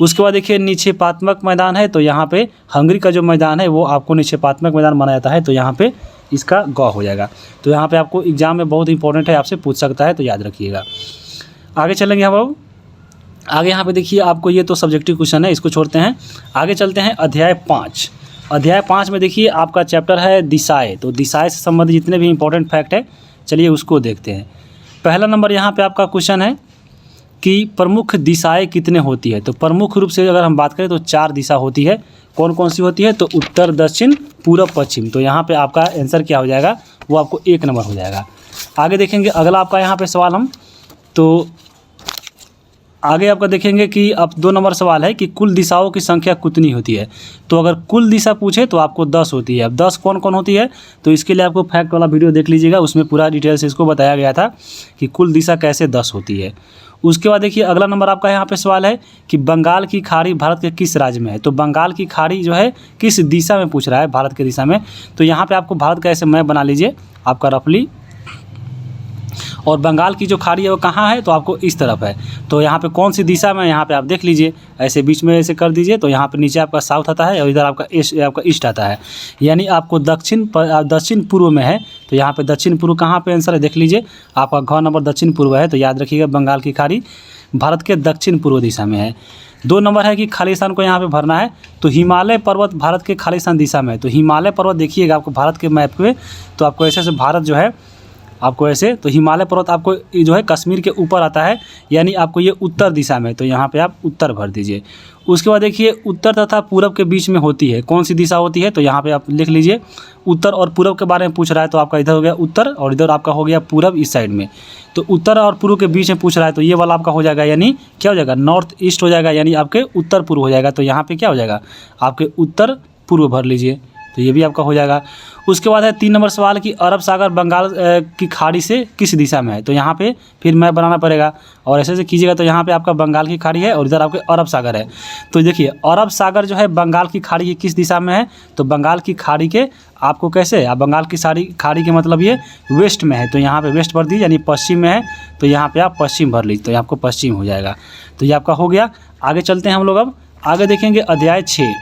उसके बाद देखिए निक्षेपात्मक मैदान है। तो यहाँ पे हंगरी का जो मैदान है वो आपको निक्षेपात्मक मैदान माना जाता है। तो यहाँ पे इसका ग हो जाएगा। तो यहाँ पे आपको एग्जाम में बहुत इंपॉर्टेंट है, आपसे पूछ सकता है, तो याद रखिएगा। आगे चलेंगे हम लोग। आगे यहाँ पे देखिए आपको ये तो सब्जेक्टिव क्वेश्चन है, इसको छोड़ते हैं। आगे चलते हैं अध्याय 5। अध्याय 5 में देखिए आपका चैप्टर है दिशाएं। तो दिशाएं से संबंधित जितने भी इंपॉर्टेंट फैक्ट है चलिए उसको देखते हैं। पहला नंबर यहाँ पे आपका क्वेश्चन है कि प्रमुख दिशाएं कितने होती है। तो प्रमुख रूप से अगर हम बात करें तो 4 दिशा होती है। कौन कौन सी होती है? तो उत्तर, दक्षिण, पूरब, पश्चिम। तो यहाँ पे आपका आंसर क्या हो जाएगा? वो आपको 1 नंबर हो जाएगा। आगे देखेंगे अगला आपका यहाँ पे सवाल हम तो आगे आपका देखेंगे कि अब 2 नंबर सवाल है कि कुल दिशाओं की संख्या कितनी होती है। तो अगर कुल दिशा पूछे तो आपको 10 होती है। अब 10 कौन कौन होती है? तो इसके लिए आपको फैक्ट वाला वीडियो देख लीजिएगा, उसमें पूरा डिटेल से इसको बताया गया था कि कुल दिशा कैसे 10 होती है। उसके बाद देखिए अगला नंबर आपका यहाँ पे सवाल है कि बंगाल की खाड़ी भारत के किस राज्य में है। तो बंगाल की खाड़ी जो है किस दिशा में पूछ रहा है? भारत के दिशा में। तो यहाँ पे आपको भारत का ऐसे मैप बना लीजिए आपका रफली, और बंगाल की जो खाड़ी है वो कहाँ है? तो आपको इस तरफ है। तो यहाँ पे कौन सी दिशा में, यहाँ पे आप देख लीजिए, ऐसे बीच में ऐसे कर दीजिए। तो यहाँ पे नीचे आपका साउथ आता है और इधर आपका ईस्ट आता है, यानी आपको दक्षिण पूर्व में है। तो यहाँ पे दक्षिण पूर्व कहाँ पे आंसर है देख लीजिए, आपका घ नंबर दक्षिण पूर्व है। तो याद रखिएगा बंगाल की खाड़ी भारत के दक्षिण पूर्व दिशा में है। 2 नंबर है कि खालिस्तान को यहाँ पे भरना है। तो हिमालय पर्वत भारत के खालिस्तान दिशा में है। तो हिमालय पर्वत देखिएगा आपको भारत के मैप पे, तो आपको ऐसे भारत जो है आपको ऐसे, तो हिमालय पर्वत आपको जो है कश्मीर के ऊपर आता है, यानी आपको ये उत्तर दिशा में। तो यहाँ पे आप उत्तर भर दीजिए। उसके बाद देखिए उत्तर तथा पूरब के बीच में होती है, कौन सी दिशा होती है? तो यहाँ पे आप लिख लीजिए उत्तर और पूरब के बारे में पूछ रहा है। तो आपका इधर हो गया उत्तर और इधर आपका हो गया पूरब, इस साइड में। तो उत्तर और पूर्व के बीच में पूछ रहा है, तो ये वाला आपका हो जाएगा, यानी क्या हो जाएगा? नॉर्थ ईस्ट हो जाएगा, यानी आपके उत्तर पूर्व हो जाएगा। तो यहाँ पे क्या हो जाएगा? आपके उत्तर पूर्व भर लीजिए। तो ये भी आपका हो जाएगा। उसके बाद है 3 नंबर सवाल कि अरब सागर बंगाल की खाड़ी से किस दिशा में है। तो यहाँ पे फिर मैप बनाना पड़ेगा और ऐसे कीजिएगा। तो यहाँ पे आपका बंगाल की खाड़ी है और इधर आपके अरब सागर है। तो देखिए अरब सागर जो है बंगाल की खाड़ी की किस दिशा में है? तो बंगाल की खाड़ी के आपको कैसे, आप बंगाल की खाड़ी के मतलब ये वेस्ट में है। तो यहाँ पे वेस्ट भर दीजिए, यानी पश्चिम में है। तो यहाँ पे आप पश्चिम भर लीजिए, तो आपको पश्चिम हो जाएगा। तो ये आपका हो गया। आगे चलते हैं हम लोग। अब आगे देखेंगे अध्याय 6।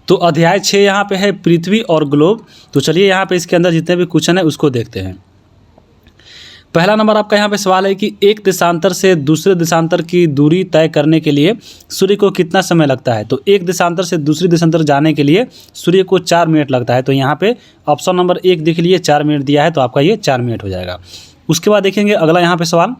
तो अध्याय 6 यहाँ पे है पृथ्वी और ग्लोब। तो चलिए यहाँ पे इसके अंदर जितने भी क्वेश्चन है उसको देखते हैं। पहला नंबर आपका यहाँ पे सवाल है कि एक देशांतर से दूसरे देशांतर की दूरी तय करने के लिए सूर्य को कितना समय लगता है। तो एक देशांतर से दूसरे देशांतर जाने के लिए सूर्य को 4 मिनट लगता है। तो यहाँ पे ऑप्शन नंबर 1 देख लीजिए, 4 मिनट दिया है। तो आपका ये 4 मिनट हो जाएगा। उसके बाद देखेंगे अगला यहाँ पे सवाल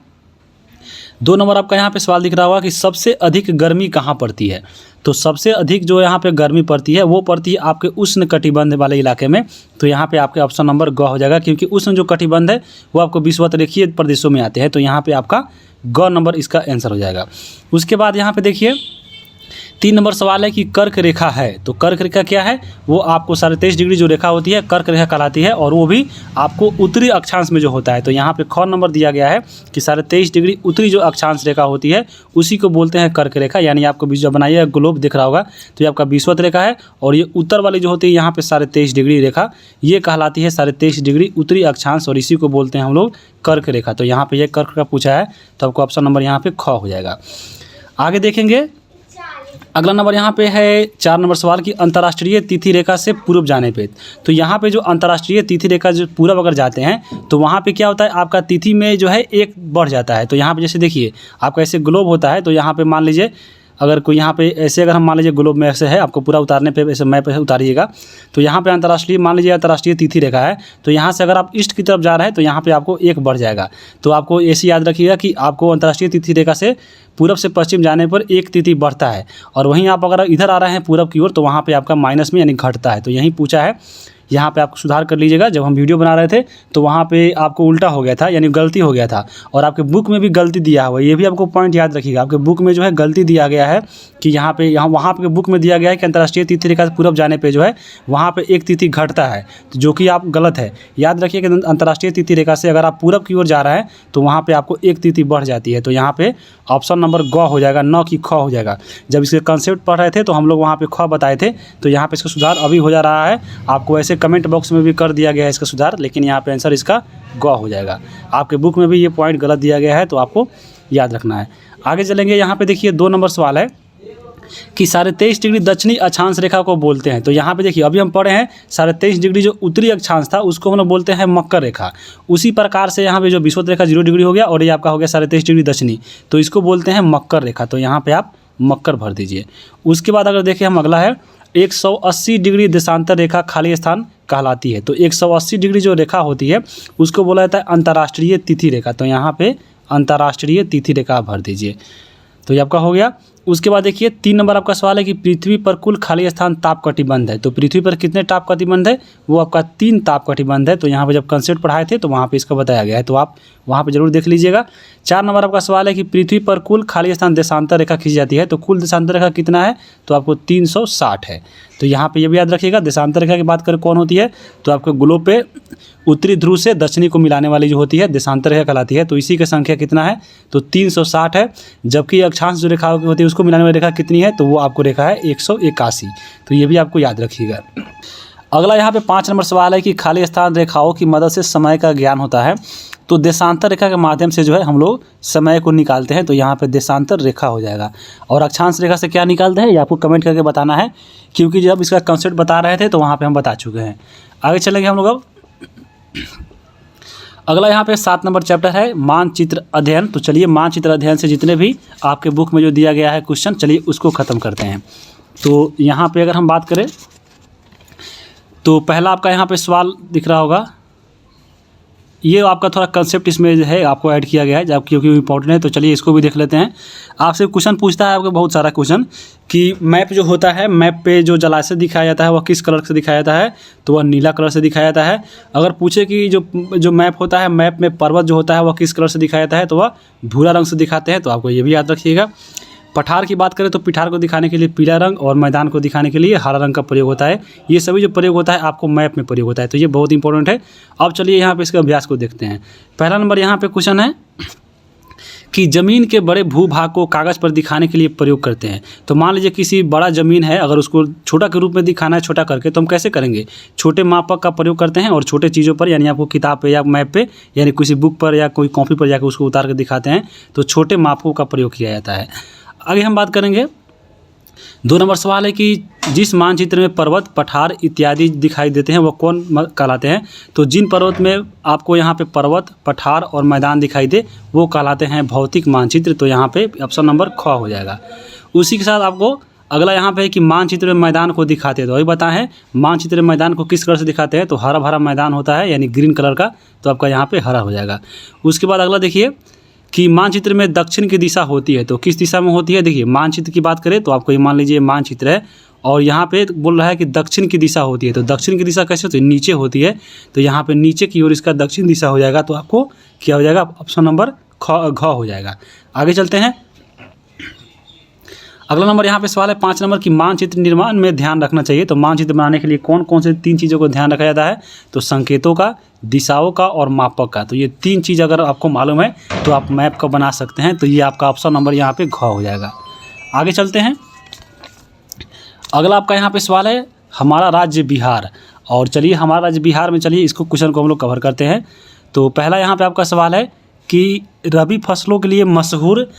2 नंबर आपका यहाँ पे सवाल दिख रहा होगा कि सबसे अधिक गर्मी कहाँ पड़ती है। तो सबसे अधिक जो यहाँ पे गर्मी पड़ती है वो पड़ती है आपके उष्ण कटिबंध वाले इलाके में। तो यहाँ पे आपके ऑप्शन नंबर ग हो जाएगा, क्योंकि उष्ण जो कटिबंध है वो आपको विषुवतरेखीय प्रदेशों में आते हैं। तो यहाँ पे आपका ग नंबर इसका आंसर हो जाएगा। उसके बाद यहाँ पे देखिए 3 नंबर सवाल है कि कर्क रेखा है। तो कर्क रेखा क्या है? वो आपको 23.5 डिग्री जो रेखा होती है कर्क रेखा कहलाती है, और वो भी आपको उत्तरी अक्षांश में जो होता है। तो यहाँ पे ख नंबर दिया गया है कि 23.5 डिग्री उत्तरी जो अक्षांश रेखा होती है उसी को बोलते हैं कर्क रेखा। यानी आपको बीच जो बनाइए ग्लोब दिख रहा होगा, तो ये आपका विषुवत रेखा है, और ये उत्तर वाली जो होती है यहाँ पे 23.5 डिग्री रेखा ये कहलाती है 23.5 डिग्री उत्तरी अक्षांश, और इसी को बोलते हैं हम लोग कर्क रेखा। तो यहाँ पे ये कर्क का पूछा है, तो आपको ऑप्शन नंबर यहाँ पे ख हो जाएगा। आगे देखेंगे अगला नंबर यहाँ पे है 4 नंबर सवाल की अंतर्राष्ट्रीय तिथि रेखा से पूर्व जाने पे। तो यहाँ पे जो अंतर्राष्ट्रीय तिथि रेखा जो पूर्व अगर जाते हैं तो वहाँ पे क्या होता है, आपका तिथि में जो है 1 बढ़ जाता है। तो यहाँ पे जैसे देखिए आपका ऐसे ग्लोब होता है, तो यहाँ पे मान लीजिए अगर कोई यहाँ पे ऐसे अगर हम मान लीजिए ग्लोब में ऐसे है, आपको पूरा उतारने पे ऐसे मैप उतारिएगा। तो यहाँ पे अंतर्राष्ट्रीय मान लीजिए अंतर्राष्ट्रीय तिथि रेखा है, तो यहाँ से अगर आप ईस्ट की तरफ जा रहे हैं तो यहाँ पे आपको 1 बढ़ जाएगा। तो आपको ऐसे याद रखिएगा कि आपको अंतर्राष्ट्रीय तिथि रेखा से पूरब से पश्चिम जाने पर 1 तिथि बढ़ता है, और वहीं आप अगर इधर आ रहे हैं पूरब की ओर तो वहाँ पर आपका माइनस में यानी घटता है। तो यही पूछा है, यहाँ पे आपको सुधार कर लीजिएगा। जब हम वीडियो बना रहे थे तो वहाँ पे आपको उल्टा हो गया था, यानी गलती हो गया था, और आपके बुक में भी गलती दिया हुआ है। ये भी आपको पॉइंट याद रखिएगा, आपके बुक में जो है गलती दिया गया है कि वहाँ पे बुक में दिया गया है कि अंतर्राष्ट्रीय तिथि रेखा से पूरब जाने पे जो है वहाँ पे एक तिथि घटता है, तो जो कि आप गलत है। याद रखिए कि अंतर्राष्ट्रीय तिथि रेखा से अगर आप पूरब की ओर जा रहे हैं तो वहाँ पे आपको एक तिथि बढ़ जाती है। तो यहाँ पे ऑप्शन नंबर ग हो जाएगा, न कि ख हो जाएगा। जब इसके कंसेप्ट पढ़ रहे थे तो हम लोग वहाँ पे ख बताए थे, तो यहाँ पे इसका सुधार अभी हो जा रहा है। आपको ऐसे कमेंट बॉक्स में भी कर दिया गया है इसका सुधार, लेकिन यहाँ पे आंसर इसका ग हो जाएगा। आपके बुक में भी ये पॉइंट गलत दिया गया है, तो आपको याद रखना है। आगे चलेंगे, यहाँ पे देखिए 2 नंबर सवाल है कि 23.5 डिग्री दक्षिणी अक्षांश रेखा को बोलते हैं। तो यहाँ पे देखिए अभी हम पढ़े हैं 23.5 डिग्री जो उत्तरी अक्षांश था उसको हम लोग बोलते हैं मकर रेखा। उसी प्रकार से यहाँ पे जो विषुवत रेखा 0 डिग्री हो गया और ये आपका हो गया 23.5 डिग्री दक्षिणी, तो इसको बोलते हैं मकर रेखा। तो यहाँ पे आप मकर भर दीजिए। उसके बाद अगर देखें हम अगला है 180 डिग्री देशांतर रेखा खाली स्थान कहलाती है। तो 180 डिग्री जो रेखा होती है उसको बोला जाता है अंतर्राष्ट्रीय तिथि रेखा। तो यहाँ पे अंतर्राष्ट्रीय तिथि रेखा भर दीजिए। तो ये आपका हो गया। उसके बाद देखिए 3 नंबर आपका सवाल है कि पृथ्वी पर कुल खाली स्थान ताप कटिबंध है। तो पृथ्वी पर कितने ताप कटिबंध है? वो आपका 3 ताप कटिबंध है। तो यहाँ पे जब कंसेप्ट पढ़ाए थे तो वहाँ पे इसका बताया गया है, तो आप वहाँ पे जरूर देख लीजिएगा। 4 नंबर आपका सवाल है कि पृथ्वी पर कुल खाली स्थान देशांतर रेखा खींची जाती है। तो कुल देशांतर रेखा कितना है? तो आपको 360 है। तो यहाँ पे ये भी याद रखिएगा, देशांतर रेखा की बात करें कौन होती है, तो आपके ग्लोब पे उत्तरी ध्रुव से दक्षिणी को मिलाने वाली जो होती है देशांतर रेखा कहलाती है। तो इसी की संख्या कितना है? तो 360 है। जबकि अक्षांश जो रेखा होती है उसको मिलाने वाली रेखा कितनी है? तो वो आपको रेखा है 181। तो ये भी आपको याद रखिएगा। अगला यहाँ पे 5 नंबर सवाल है कि खाली स्थान रेखाओं की मदद से समय का ज्ञान होता है। तो देशांतर रेखा के माध्यम से जो है हम लोग समय को निकालते हैं। तो यहाँ पे देशांतर रेखा हो जाएगा। और अक्षांश रेखा से क्या निकालते हैं ये आपको कमेंट करके बताना है, क्योंकि जब इसका कंसेप्ट बता रहे थे तो वहाँ पे हम बता चुके हैं। आगे चलेंगे हम लोग अब। अगला यहाँ पे 7 नंबर चैप्टर है मानचित्र अध्ययन। तो चलिए मानचित्र अध्ययन से जितने भी आपके बुक में जो दिया गया है क्वेश्चन, चलिए उसको ख़त्म करते हैं। तो यहाँ पे अगर हम बात करें तो पहला आपका यहाँ पे सवाल दिख रहा होगा, ये आपका थोड़ा कंसेप्ट इसमें जो है आपको ऐड किया गया है जब क्योंकि इंपॉर्टेंट है। तो चलिए इसको भी देख लेते हैं। आपसे क्वेश्चन पूछता है आपको बहुत सारा क्वेश्चन कि मैप जो होता है, मैप पे जो जलाशय दिखाया जाता है वह किस कलर से दिखाया जाता है? तो वह नीला कलर से दिखाया जाता है। अगर पूछे कि जो मैप होता है, मैप में पर्वत जो होता है वह किस कलर से दिखाया जाता है? तो वह भूरा रंग से दिखाते हैं। तो आपको ये भी याद रखिएगा। पठार की बात करें तो पिठार को दिखाने के लिए पीला रंग और मैदान को दिखाने के लिए हरा रंग का प्रयोग होता है। ये सभी जो प्रयोग होता है आपको मैप में प्रयोग होता है। तो ये बहुत इंपॉर्टेंट है। अब चलिए यहाँ पे इसके अभ्यास को देखते हैं। पहला नंबर यहाँ पे क्वेश्चन है कि ज़मीन के बड़े भूभाग को कागज़ पर दिखाने के लिए प्रयोग करते हैं। तो मान लीजिए किसी बड़ा ज़मीन है, अगर उसको छोटा के रूप में दिखाना है छोटा करके, तो हम कैसे करेंगे? छोटे मापक का प्रयोग करते हैं और छोटे चीज़ों पर, यानी आपको किताब पे या मैप पे यानी किसी बुक पर या कोई कॉपी पर जाकर उसको उतार कर दिखाते हैं। तो छोटे मापकों का प्रयोग किया जाता है। आगे हम बात करेंगे 2 नंबर सवाल है कि जिस मानचित्र में पर्वत, पठार इत्यादि दिखाई देते हैं वो कौन कहलाते हैं? तो जिन पर्वत में आपको यहाँ पे पर्वत, पठार और मैदान दिखाई दे वो कहलाते हैं भौतिक मानचित्र। तो यहाँ पे ऑप्शन नंबर ख हो जाएगा। उसी के साथ आपको अगला यहाँ पे है कि मानचित्र में मैदान को दिखाते हैं। तो वही बताएं मानचित्र में मैदान को किस कलर से दिखाते हैं? तो हरा भरा मैदान होता है, यानी ग्रीन कलर का। तो आपका यहाँ पे हरा हो जाएगा। उसके बाद अगला देखिए कि मानचित्र में दक्षिण की दिशा होती है। तो किस दिशा में होती है? देखिए मानचित्र की बात करें तो आपको ये मान लीजिए मानचित्र है और यहाँ पे बोल रहा है कि दक्षिण की दिशा होती है। तो दक्षिण की दिशा कैसे होती है? नीचे होती है। तो यहाँ पे नीचे की ओर इसका दक्षिण दिशा हो जाएगा। तो आपको क्या हो जाएगा? ऑप्शन नंबर घ हो जाएगा। आगे चलते हैं। अगला नंबर यहाँ पे सवाल है 5 नंबर की मानचित्र निर्माण में ध्यान रखना चाहिए। तो मानचित्र बनाने के लिए कौन कौन से 3 चीज़ों को ध्यान रखा जाता है? तो संकेतों का, दिशाओं का और मापक का। तो ये 3 चीज़ अगर आपको मालूम है तो आप मैप का बना सकते हैं। तो ये आपका ऑप्शन नंबर यहाँ पे घ हो जाएगा। आगे चलते हैं। अगला आपका यहाँ पे सवाल है हमारा राज्य बिहार। और चलिए हमारा राज्य बिहार में चलिए इसको क्वेश्चन को हम लोग कवर करते हैं। तो पहला यहाँ पे आपका सवाल है कि रबी फसलों के लिए मशहूर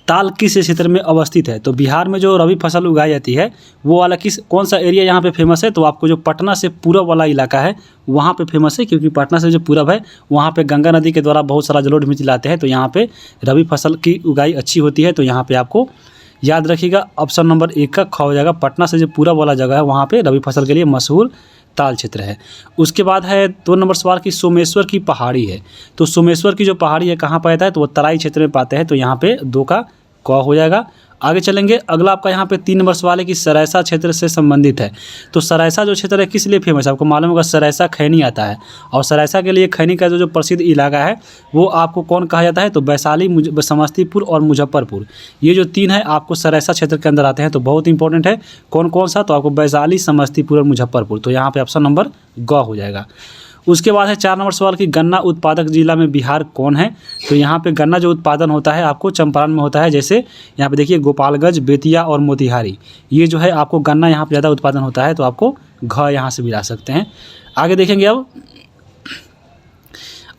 ताल किस क्षेत्र में अवस्थित है? तो बिहार में जो रबी फसल उगाई जाती है वो वाला कौन सा एरिया यहाँ पे फेमस है? तो आपको जो पटना से पूरब वाला इलाका है वहाँ पे फेमस है, क्योंकि पटना से जो पूरब है वहाँ पे गंगा नदी के द्वारा बहुत सारा जलोढ़ मिर्च लाते हैं। तो यहाँ पे रबी फसल की उगाई अच्छी होती है। तो यहाँ पे आपको याद रखिएगा ऑप्शन नंबर 1 का ख हो जाएगा। पटना से जो पूरब वाला जगह है वहाँ पे रबी फसल के लिए मशहूर ताल क्षेत्र है। उसके बाद है 2 नंबर सवाल की सोमेश्वर की पहाड़ी है। तो सोमेश्वर की जो पहाड़ी है कहाँ पाया जाता है? तो वो तराई क्षेत्र में पाते हैं। तो यहाँ पे 2 का क हो जाएगा। आगे चलेंगे, अगला आपका यहाँ पे 3 नंबर सवाल है कि सरायसा क्षेत्र से संबंधित है। तो सरायसा जो क्षेत्र है किस लिए फेमस है? आपको मालूम होगा सरायसा खैनी आता है, और सरायसा के लिए खैनी का जो प्रसिद्ध इलाका है वो आपको कौन कहा जाता है? तो वैशाली, समस्तीपुर और मुजफ्फरपुर, ये जो 3 है आपको सरायसा क्षेत्र के अंदर आते हैं। तो बहुत इंपॉर्टेंट है, कौन कौन सा? तो आपको वैशाली, समस्तीपुर और मुजफ्फरपुर। तो यहाँ पे ऑप्शन नंबर ग हो जाएगा। उसके बाद है 4 नंबर सवाल कि गन्ना उत्पादक जिला में बिहार कौन है? तो यहाँ पे गन्ना जो उत्पादन होता है आपको चंपारण में होता है। जैसे यहाँ पे देखिए गोपालगंज, बेतिया और मोतिहारी, ये जो है आपको गन्ना यहाँ पे ज़्यादा उत्पादन होता है। तो आपको घ यहाँ से भी ला सकते हैं। आगे देखेंगे, अब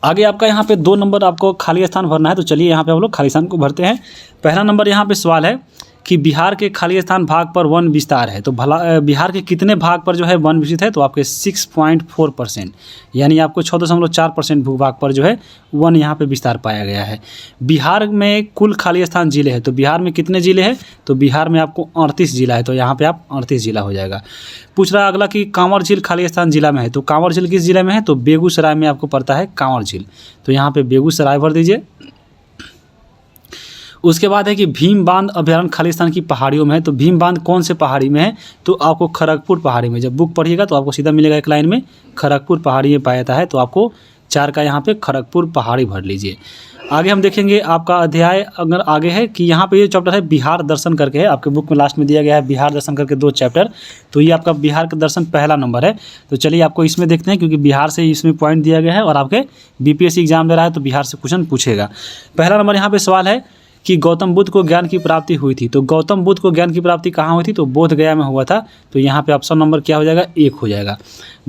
आगे आपका यहाँ पे 2 नंबर आपको खाली स्थान भरना है। तो चलिए यहाँ पे हम लोग खाली स्थान को भरते हैं। पहला नंबर यहाँ पे सवाल है कि बिहार के खाली स्थान भाग पर वन विस्तार है। तो बिहार के कितने भाग पर जो है वन विस्तृत है? तो आपके 6.4%, यानी आपको 6.4% भूभाग पर जो है वन यहाँ पे विस्तार पाया गया है। बिहार में कुल खाली स्थान जिले हैं। तो बिहार में कितने जिले हैं? तो बिहार में आपको 38 जिला है। तो यहाँ पे आप 38 जिला हो जाएगा। पूछ रहा है अगला कि कांवर झील खाली स्थान जिला में है। तो कांवर झील किस जिले में है? तो बेगूसराय में आपको पड़ता है कांवर झील। तो यहाँ पे बेगूसराय भर दीजिए। उसके बाद है कि भीम बांध अभ्यारण्य खाली स्थान की पहाड़ियों में है। तो भीम बांध कौन से पहाड़ी में है? तो आपको खड़गपुर पहाड़ी में। जब बुक पढ़िएगा तो आपको सीधा मिलेगा एक लाइन में, खड़गपुर पहाड़ी में पाया जाता है। तो आपको 4 का यहाँ पे खड़गपुर पहाड़ी भर लीजिए। आगे हम देखेंगे आपका अध्याय अगर आगे है कि यहाँ पे ये चैप्टर है बिहार दर्शन करके है। आपके बुक में लास्ट में दिया गया है बिहार दर्शन करके 2 चैप्टर। तो ये आपका बिहार का दर्शन पहला नंबर है। तो चलिए आपको इसमें देखते हैं, क्योंकि बिहार से इसमें पॉइंट दिया गया है और आपके बीपीएससी एग्जाम दे रहा है तो बिहार से क्वेश्चन पूछेगा। पहला नंबर यहाँ पे सवाल है कि गौतम बुद्ध को ज्ञान की प्राप्ति हुई थी। तो गौतम बुद्ध को ज्ञान की प्राप्ति कहाँ हुई थी? तो बोध गया में हुआ था। तो यहाँ पे ऑप्शन नंबर क्या हो जाएगा? 1 हो जाएगा।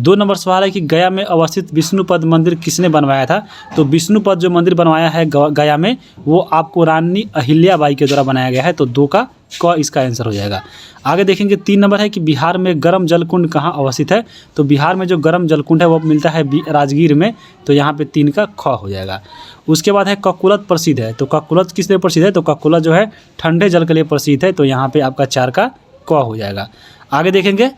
2 नंबर सवाल है कि गया में अवस्थित विष्णुपद मंदिर किसने बनवाया था? तो विष्णुपद जो मंदिर बनवाया है गया में वो आपको रानी अहिल्याबाई के द्वारा बनाया गया है। तो 2 का क इसका आंसर हो जाएगा। आगे देखेंगे 3 नंबर है कि बिहार में गर्म जलकुंड कहाँ अवस्थित है? तो बिहार में जो गर्म जलकुंड है वो मिलता है राजगीर में। तो यहाँ पे 3 का ख हो जाएगा। उसके बाद है ककुलत प्रसिद्ध है। तो ककुलत किस लिए प्रसिद्ध है? तो ककुलत जो है ठंडे जल के लिए प्रसिद्ध है। तो यहाँ पे आपका 4 का क हो जाएगा। आगे देखेंगे,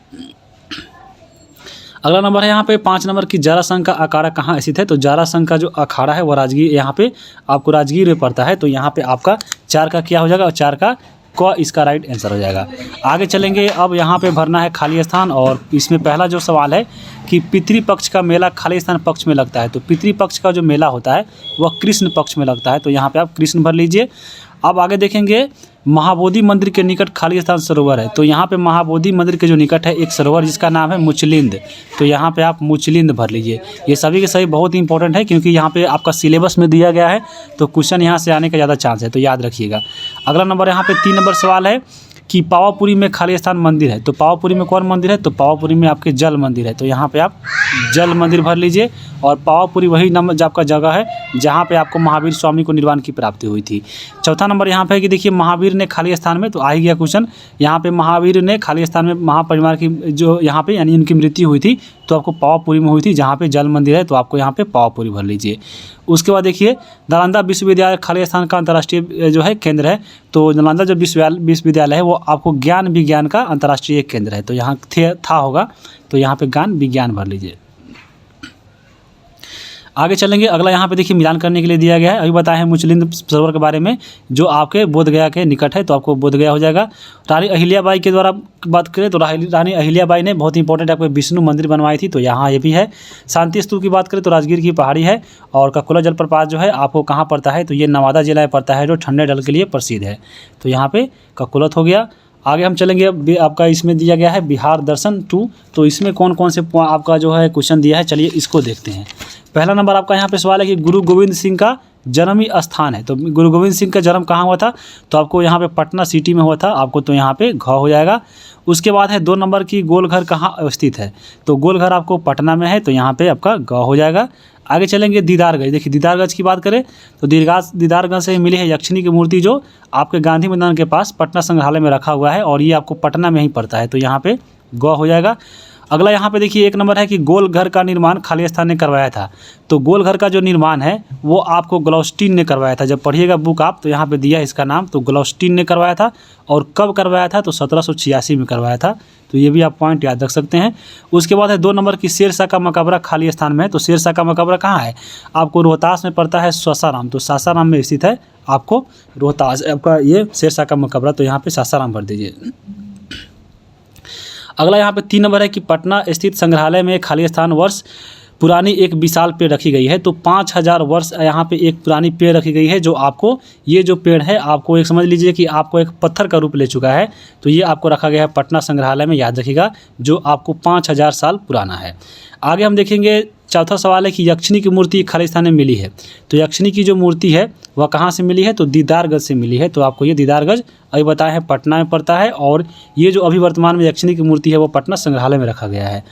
अगला नंबर है यहाँ पे 5 नंबर की जरासंध का अखाड़ा कहाँ स्थित है? तो जरासंध का जो अखाड़ा है वो राजगीर, यहाँ पे आपको राजगीर में पड़ता है। तो यहाँ पे आपका 4 का क्या हो जाएगा? और 4 का क इसका राइट आंसर हो जाएगा। आगे चलेंगे, अब यहाँ पे भरना है खाली स्थान। और इसमें पहला जो सवाल है कि पितृपक्ष का मेला खाली स्थान पक्ष में लगता है। तो पितृपक्ष का जो मेला होता है वह कृष्ण पक्ष में लगता है। तो यहाँ पे आप कृष्ण भर लीजिए। अब आगे देखेंगे, महाबोधि मंदिर के निकट खाली स्थान सरोवर है। तो यहाँ पे महाबोधि मंदिर के जो निकट है एक सरोवर जिसका नाम है मुचलिंद। तो यहाँ पे आप मुचलिंद भर लीजिए। ये सभी के सभी बहुत इंपॉर्टेंट है, क्योंकि यहाँ पे आपका सिलेबस में दिया गया है। तो क्वेश्चन यहाँ से आने का ज़्यादा चांस है, तो याद रखिएगा। अगला नंबर यहाँ पे 3 नंबर सवाल है कि पावापुरी में खाली स्थान मंदिर है। तो पावापुरी में कौन मंदिर है? तो पावापुरी में आपके जल मंदिर है। तो यहाँ पे आप जल मंदिर भर लीजिए। और पावापुरी वही नंबर आपका जगह है जहाँ पे आपको महावीर स्वामी को निर्वाण की प्राप्ति हुई थी। चौथा नंबर यहाँ पे है कि देखिए महावीर ने खाली स्थान में, तो आ ही गया क्वेश्चन। यहाँ पे महावीर ने खाली स्थान में महापरिवार की जो यहाँ पे यानी उनकी मृत्यु हुई थी तो आपको पावापुरी में हुई थी, जहाँ पे जल मंदिर है। तो आपको यहाँ पे पावापुरी भर लीजिए। उसके बाद देखिए नालंदा विश्वविद्यालय खाली स्थान का अंतर्राष्ट्रीय जो है केंद्र है। तो नालंदा जो विश्वविद्यालय है वो आपको ज्ञान विज्ञान का अंतर्राष्ट्रीय केंद्र है। तो यहाँ था होगा, तो यहाँ पे ज्ञान विज्ञान भर लीजिए। आगे चलेंगे, अगला यहाँ पे देखिए मिलान करने के लिए दिया गया है। अभी बताया है मुचलिंद सरोवर के बारे में जो आपके बोधगया के निकट है। तो आपको बोधगया हो जाएगा। रानी अहिल्याबाई के द्वारा बात करें तो रानी अहिल्याबाई ने बहुत इंपॉर्टेंट आपको विष्णु मंदिर बनवाई थी। तो यहाँ ये भी है। शांति स्तूप की बात करें तो राजगीर की पहाड़ी है। और ककुला जलप्रपात जो है आपको कहाँ पड़ता है? तो ये नवादा जिला में पड़ता है, जो ठंडे जल के लिए प्रसिद्ध है। तो यहाँ पे ककुलत हो गया। आगे हम चलेंगे, आपका इसमें दिया गया है बिहार दर्शन 2। तो इसमें कौन कौन से आपका जो है क्वेश्चन दिया है, चलिए इसको देखते हैं। पहला नंबर आपका यहाँ पे सवाल है कि गुरु गोविंद सिंह का जन्मी स्थान है। तो गुरु गोविंद सिंह का जन्म कहाँ हुआ था? तो आपको यहाँ पे पटना सिटी में हुआ था। आपको तो यहाँ पे घ हो जाएगा। उसके बाद है 2 नंबर की गोलघर कहाँ अवस्थित है? तो गोलघर आपको पटना में है। तो यहाँ पे आपका ग हो जाएगा। आगे चलेंगे दीदारगंज। देखिए दीदारगंज की बात करें तो दीदारगंज से मिली है यक्षिणी की मूर्ति, जो आपके गांधी मैदान के पास पटना संग्रहालय में रखा हुआ है। और ये आपको पटना में ही पड़ता है। तो यहाँ पे ग हो जाएगा। अगला यहाँ पे देखिए 1 नंबर है कि गोलघर का निर्माण खाली स्थान ने करवाया था। तो गोलघर का जो निर्माण है वो आपको ग्लॉस्टीन ने करवाया था। जब पढ़िएगा बुक आप तो यहाँ पे दिया है इसका नाम। तो ग्लॉस्टीन ने करवाया था। और कब करवाया था? तो 1786 में करवाया था। तो ये भी आप पॉइंट याद रख सकते हैं। उसके बाद है 2 नंबर की शेरशाह का मकबरा खाली स्थान में है। तो शेरशाह का मकबरा कहाँ है? आपको रोहतास में पड़ता है सासाराम। तो सासाराम में स्थित है आपको रोहतास, आपका ये शेरशाह का मकबरा, तो यहाँ पे सासाराम भर दीजिए। अगला यहाँ पे 3 नंबर है कि पटना स्थित संग्रहालय में खाली स्थान वर्ष पुरानी एक विशाल पेड़ रखी गई है। तो 5000 वर्ष यहाँ पे एक पुरानी पेड़ रखी गई है, जो आपको ये जो पेड़ है आपको एक समझ लीजिए कि आपको एक पत्थर का रूप ले चुका है। तो ये आपको रखा गया है पटना संग्रहालय में, याद रखिएगा, जो आपको 5000 साल पुराना है। आगे हम देखेंगे, चौथा सवाल है कि यक्षिणी की मूर्ति खालिस्तान में मिली है। तो यक्षिणी की जो मूर्ति है वह कहाँ से मिली है? तो दीदारगंज से मिली है। तो आपको ये दीदारगंज अभी बताया है पटना में पड़ता है, और ये जो अभी वर्तमान में यक्षिणी की मूर्ति है वो पटना संग्रहालय में रखा गया है।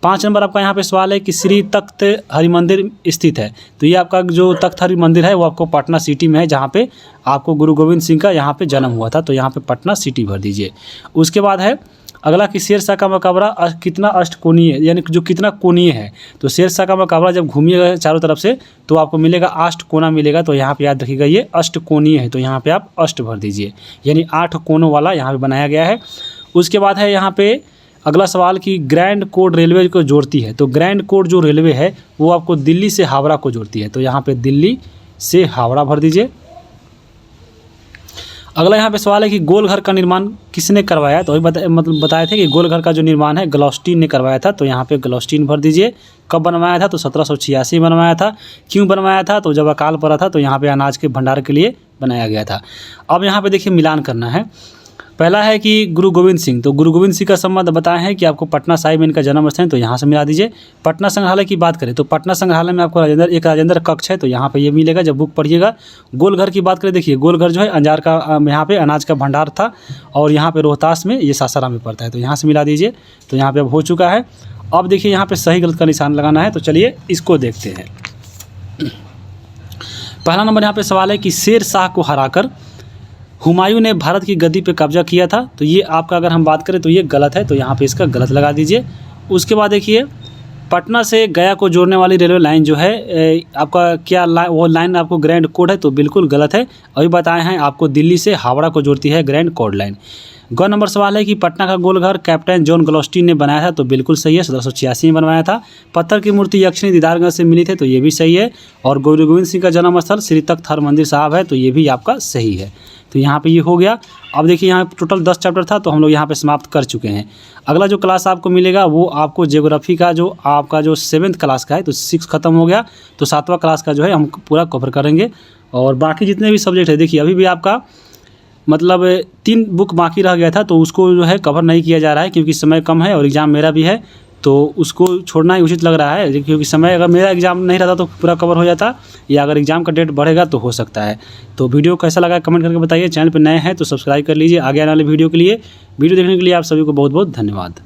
5 नंबर आपका यहाँ पे सवाल है कि श्री तख्त हरिमंदिर स्थित है। तो ये आपका जो तख्त हरि मंदिर है वो आपको पटना सिटी में है, जहाँ पे आपको गुरु गोविंद सिंह का यहाँ पे जन्म हुआ था। तो यहाँ पे पटना सिटी भर दीजिए। उसके बाद है अगला कि शेरशाह का मकबरा कितना अष्टकोणीय, यानी जो कितना कोणीय है। तो शेरशाह का मकबरा जब घूमिएगा चारों तरफ से तो आपको मिलेगा अष्टकोना मिलेगा। तो यहाँ पे याद रखिएगा ये अष्टकोणीय है। तो यहाँ पे आप अष्ट भर दीजिए, यानी 8 कोनों वाला यहाँ पे बनाया गया है। उसके बाद है यहाँ पे अगला सवाल कि ग्रैंड कोड रेलवे को जोड़ती है। तो ग्रैंड कोड जो रेलवे है वो आपको दिल्ली से हावड़ा को जोड़ती है। तो यहाँ पे दिल्ली से हावड़ा भर दीजिए। अगला यहाँ पे सवाल है कि गोलघर का निर्माण किसने करवाया? तो अभी बताए थे कि गोलघर का जो निर्माण है ग्लॉस्टीन ने करवाया था। तो यहाँ पे ग्लॉस्टीन भर दीजिए। कब बनवाया था? तो 1786 में बनवाया था। क्यों बनवाया था? तो जब अकाल पड़ा था तो यहाँ पे अनाज के भंडार के लिए बनाया गया था। अब यहाँ पे देखिए मिलान करना है। पहला है कि गुरु गोविंद सिंह, तो गुरु गोविंद सिंह का संबंध बताए हैं कि आपको पटना साहिब में इनका जन्म स्थान है। तो यहाँ से मिला दीजिए। पटना संग्रहालय की बात करें तो पटना संग्रहालय में आपको राजेंद्र कक्ष है। तो यहाँ पे ये मिलेगा जब बुक पढ़िएगा। गोलघर की बात करें, देखिए गोलघर जो है अंजार का यहाँ पे अनाज का भंडार था, और यहाँ पे रोहतास में ये सासाराम में पड़ता है। तो यहाँ से मिला दीजिए। तो यहाँ पे अब हो चुका है। अब देखिए यहाँ पे सही गलत का निशान लगाना है। तो चलिए इसको देखते हैं। पहला नंबर यहाँ पे सवाल है कि शेरशाह को हराकर हुमायूं ने भारत की गद्दी पे कब्जा किया था। तो ये आपका अगर हम बात करें तो ये गलत है। तो यहाँ पे इसका गलत लगा दीजिए। उसके बाद देखिए पटना से गया को जोड़ने वाली रेलवे लाइन जो है आपका क्या वो लाइन आपको ग्रैंड कोड है? तो बिल्कुल गलत है। अभी बताए हैं आपको दिल्ली से हावड़ा को जोड़ती है ग्रैंड कोड लाइन। गौ नंबर सवाल है कि पटना का गोलघर कैप्टन जॉन ग्लॉस्टीन ने बनाया था। तो बिल्कुल सही है, 1786 में बनवाया था। पत्थर की मूर्ति यक्षिणी दीदारगंज से मिली थी। तो ये भी सही है। और गुरु गोविंद सिंह का जन्म स्थल श्री तख्त हरिमंदिर साहब है। तो ये भी आपका सही है। तो यहाँ पे ये हो गया। अब देखिए यहाँ टोटल 10 चैप्टर था, तो हम लोग यहाँ पे समाप्त कर चुके हैं। अगला जो क्लास आपको मिलेगा वो आपको ज्योग्राफी का जो आपका जो 7th क्लास का है। तो 6 खत्म हो गया, तो 7वां क्लास का जो है हम पूरा कवर करेंगे। और बाकी जितने भी सब्जेक्ट है, देखिए अभी भी आपका मतलब 3 बुक बाकी रह गया था, तो उसको जो है कवर नहीं किया जा रहा है क्योंकि समय कम है और एग्ज़ाम मेरा भी है। तो उसको छोड़ना ही उचित लग रहा है, क्योंकि समय अगर मेरा एग्ज़ाम नहीं रहता तो पूरा कवर हो जाता, या अगर एग्ज़ाम का डेट बढ़ेगा तो हो सकता है। तो वीडियो कैसा लगा कमेंट करके बताइए। चैनल पर नए हैं तो सब्सक्राइब कर लीजिए आगे आने वाले वीडियो के लिए। वीडियो देखने के लिए आप सभी को बहुत बहुत धन्यवाद।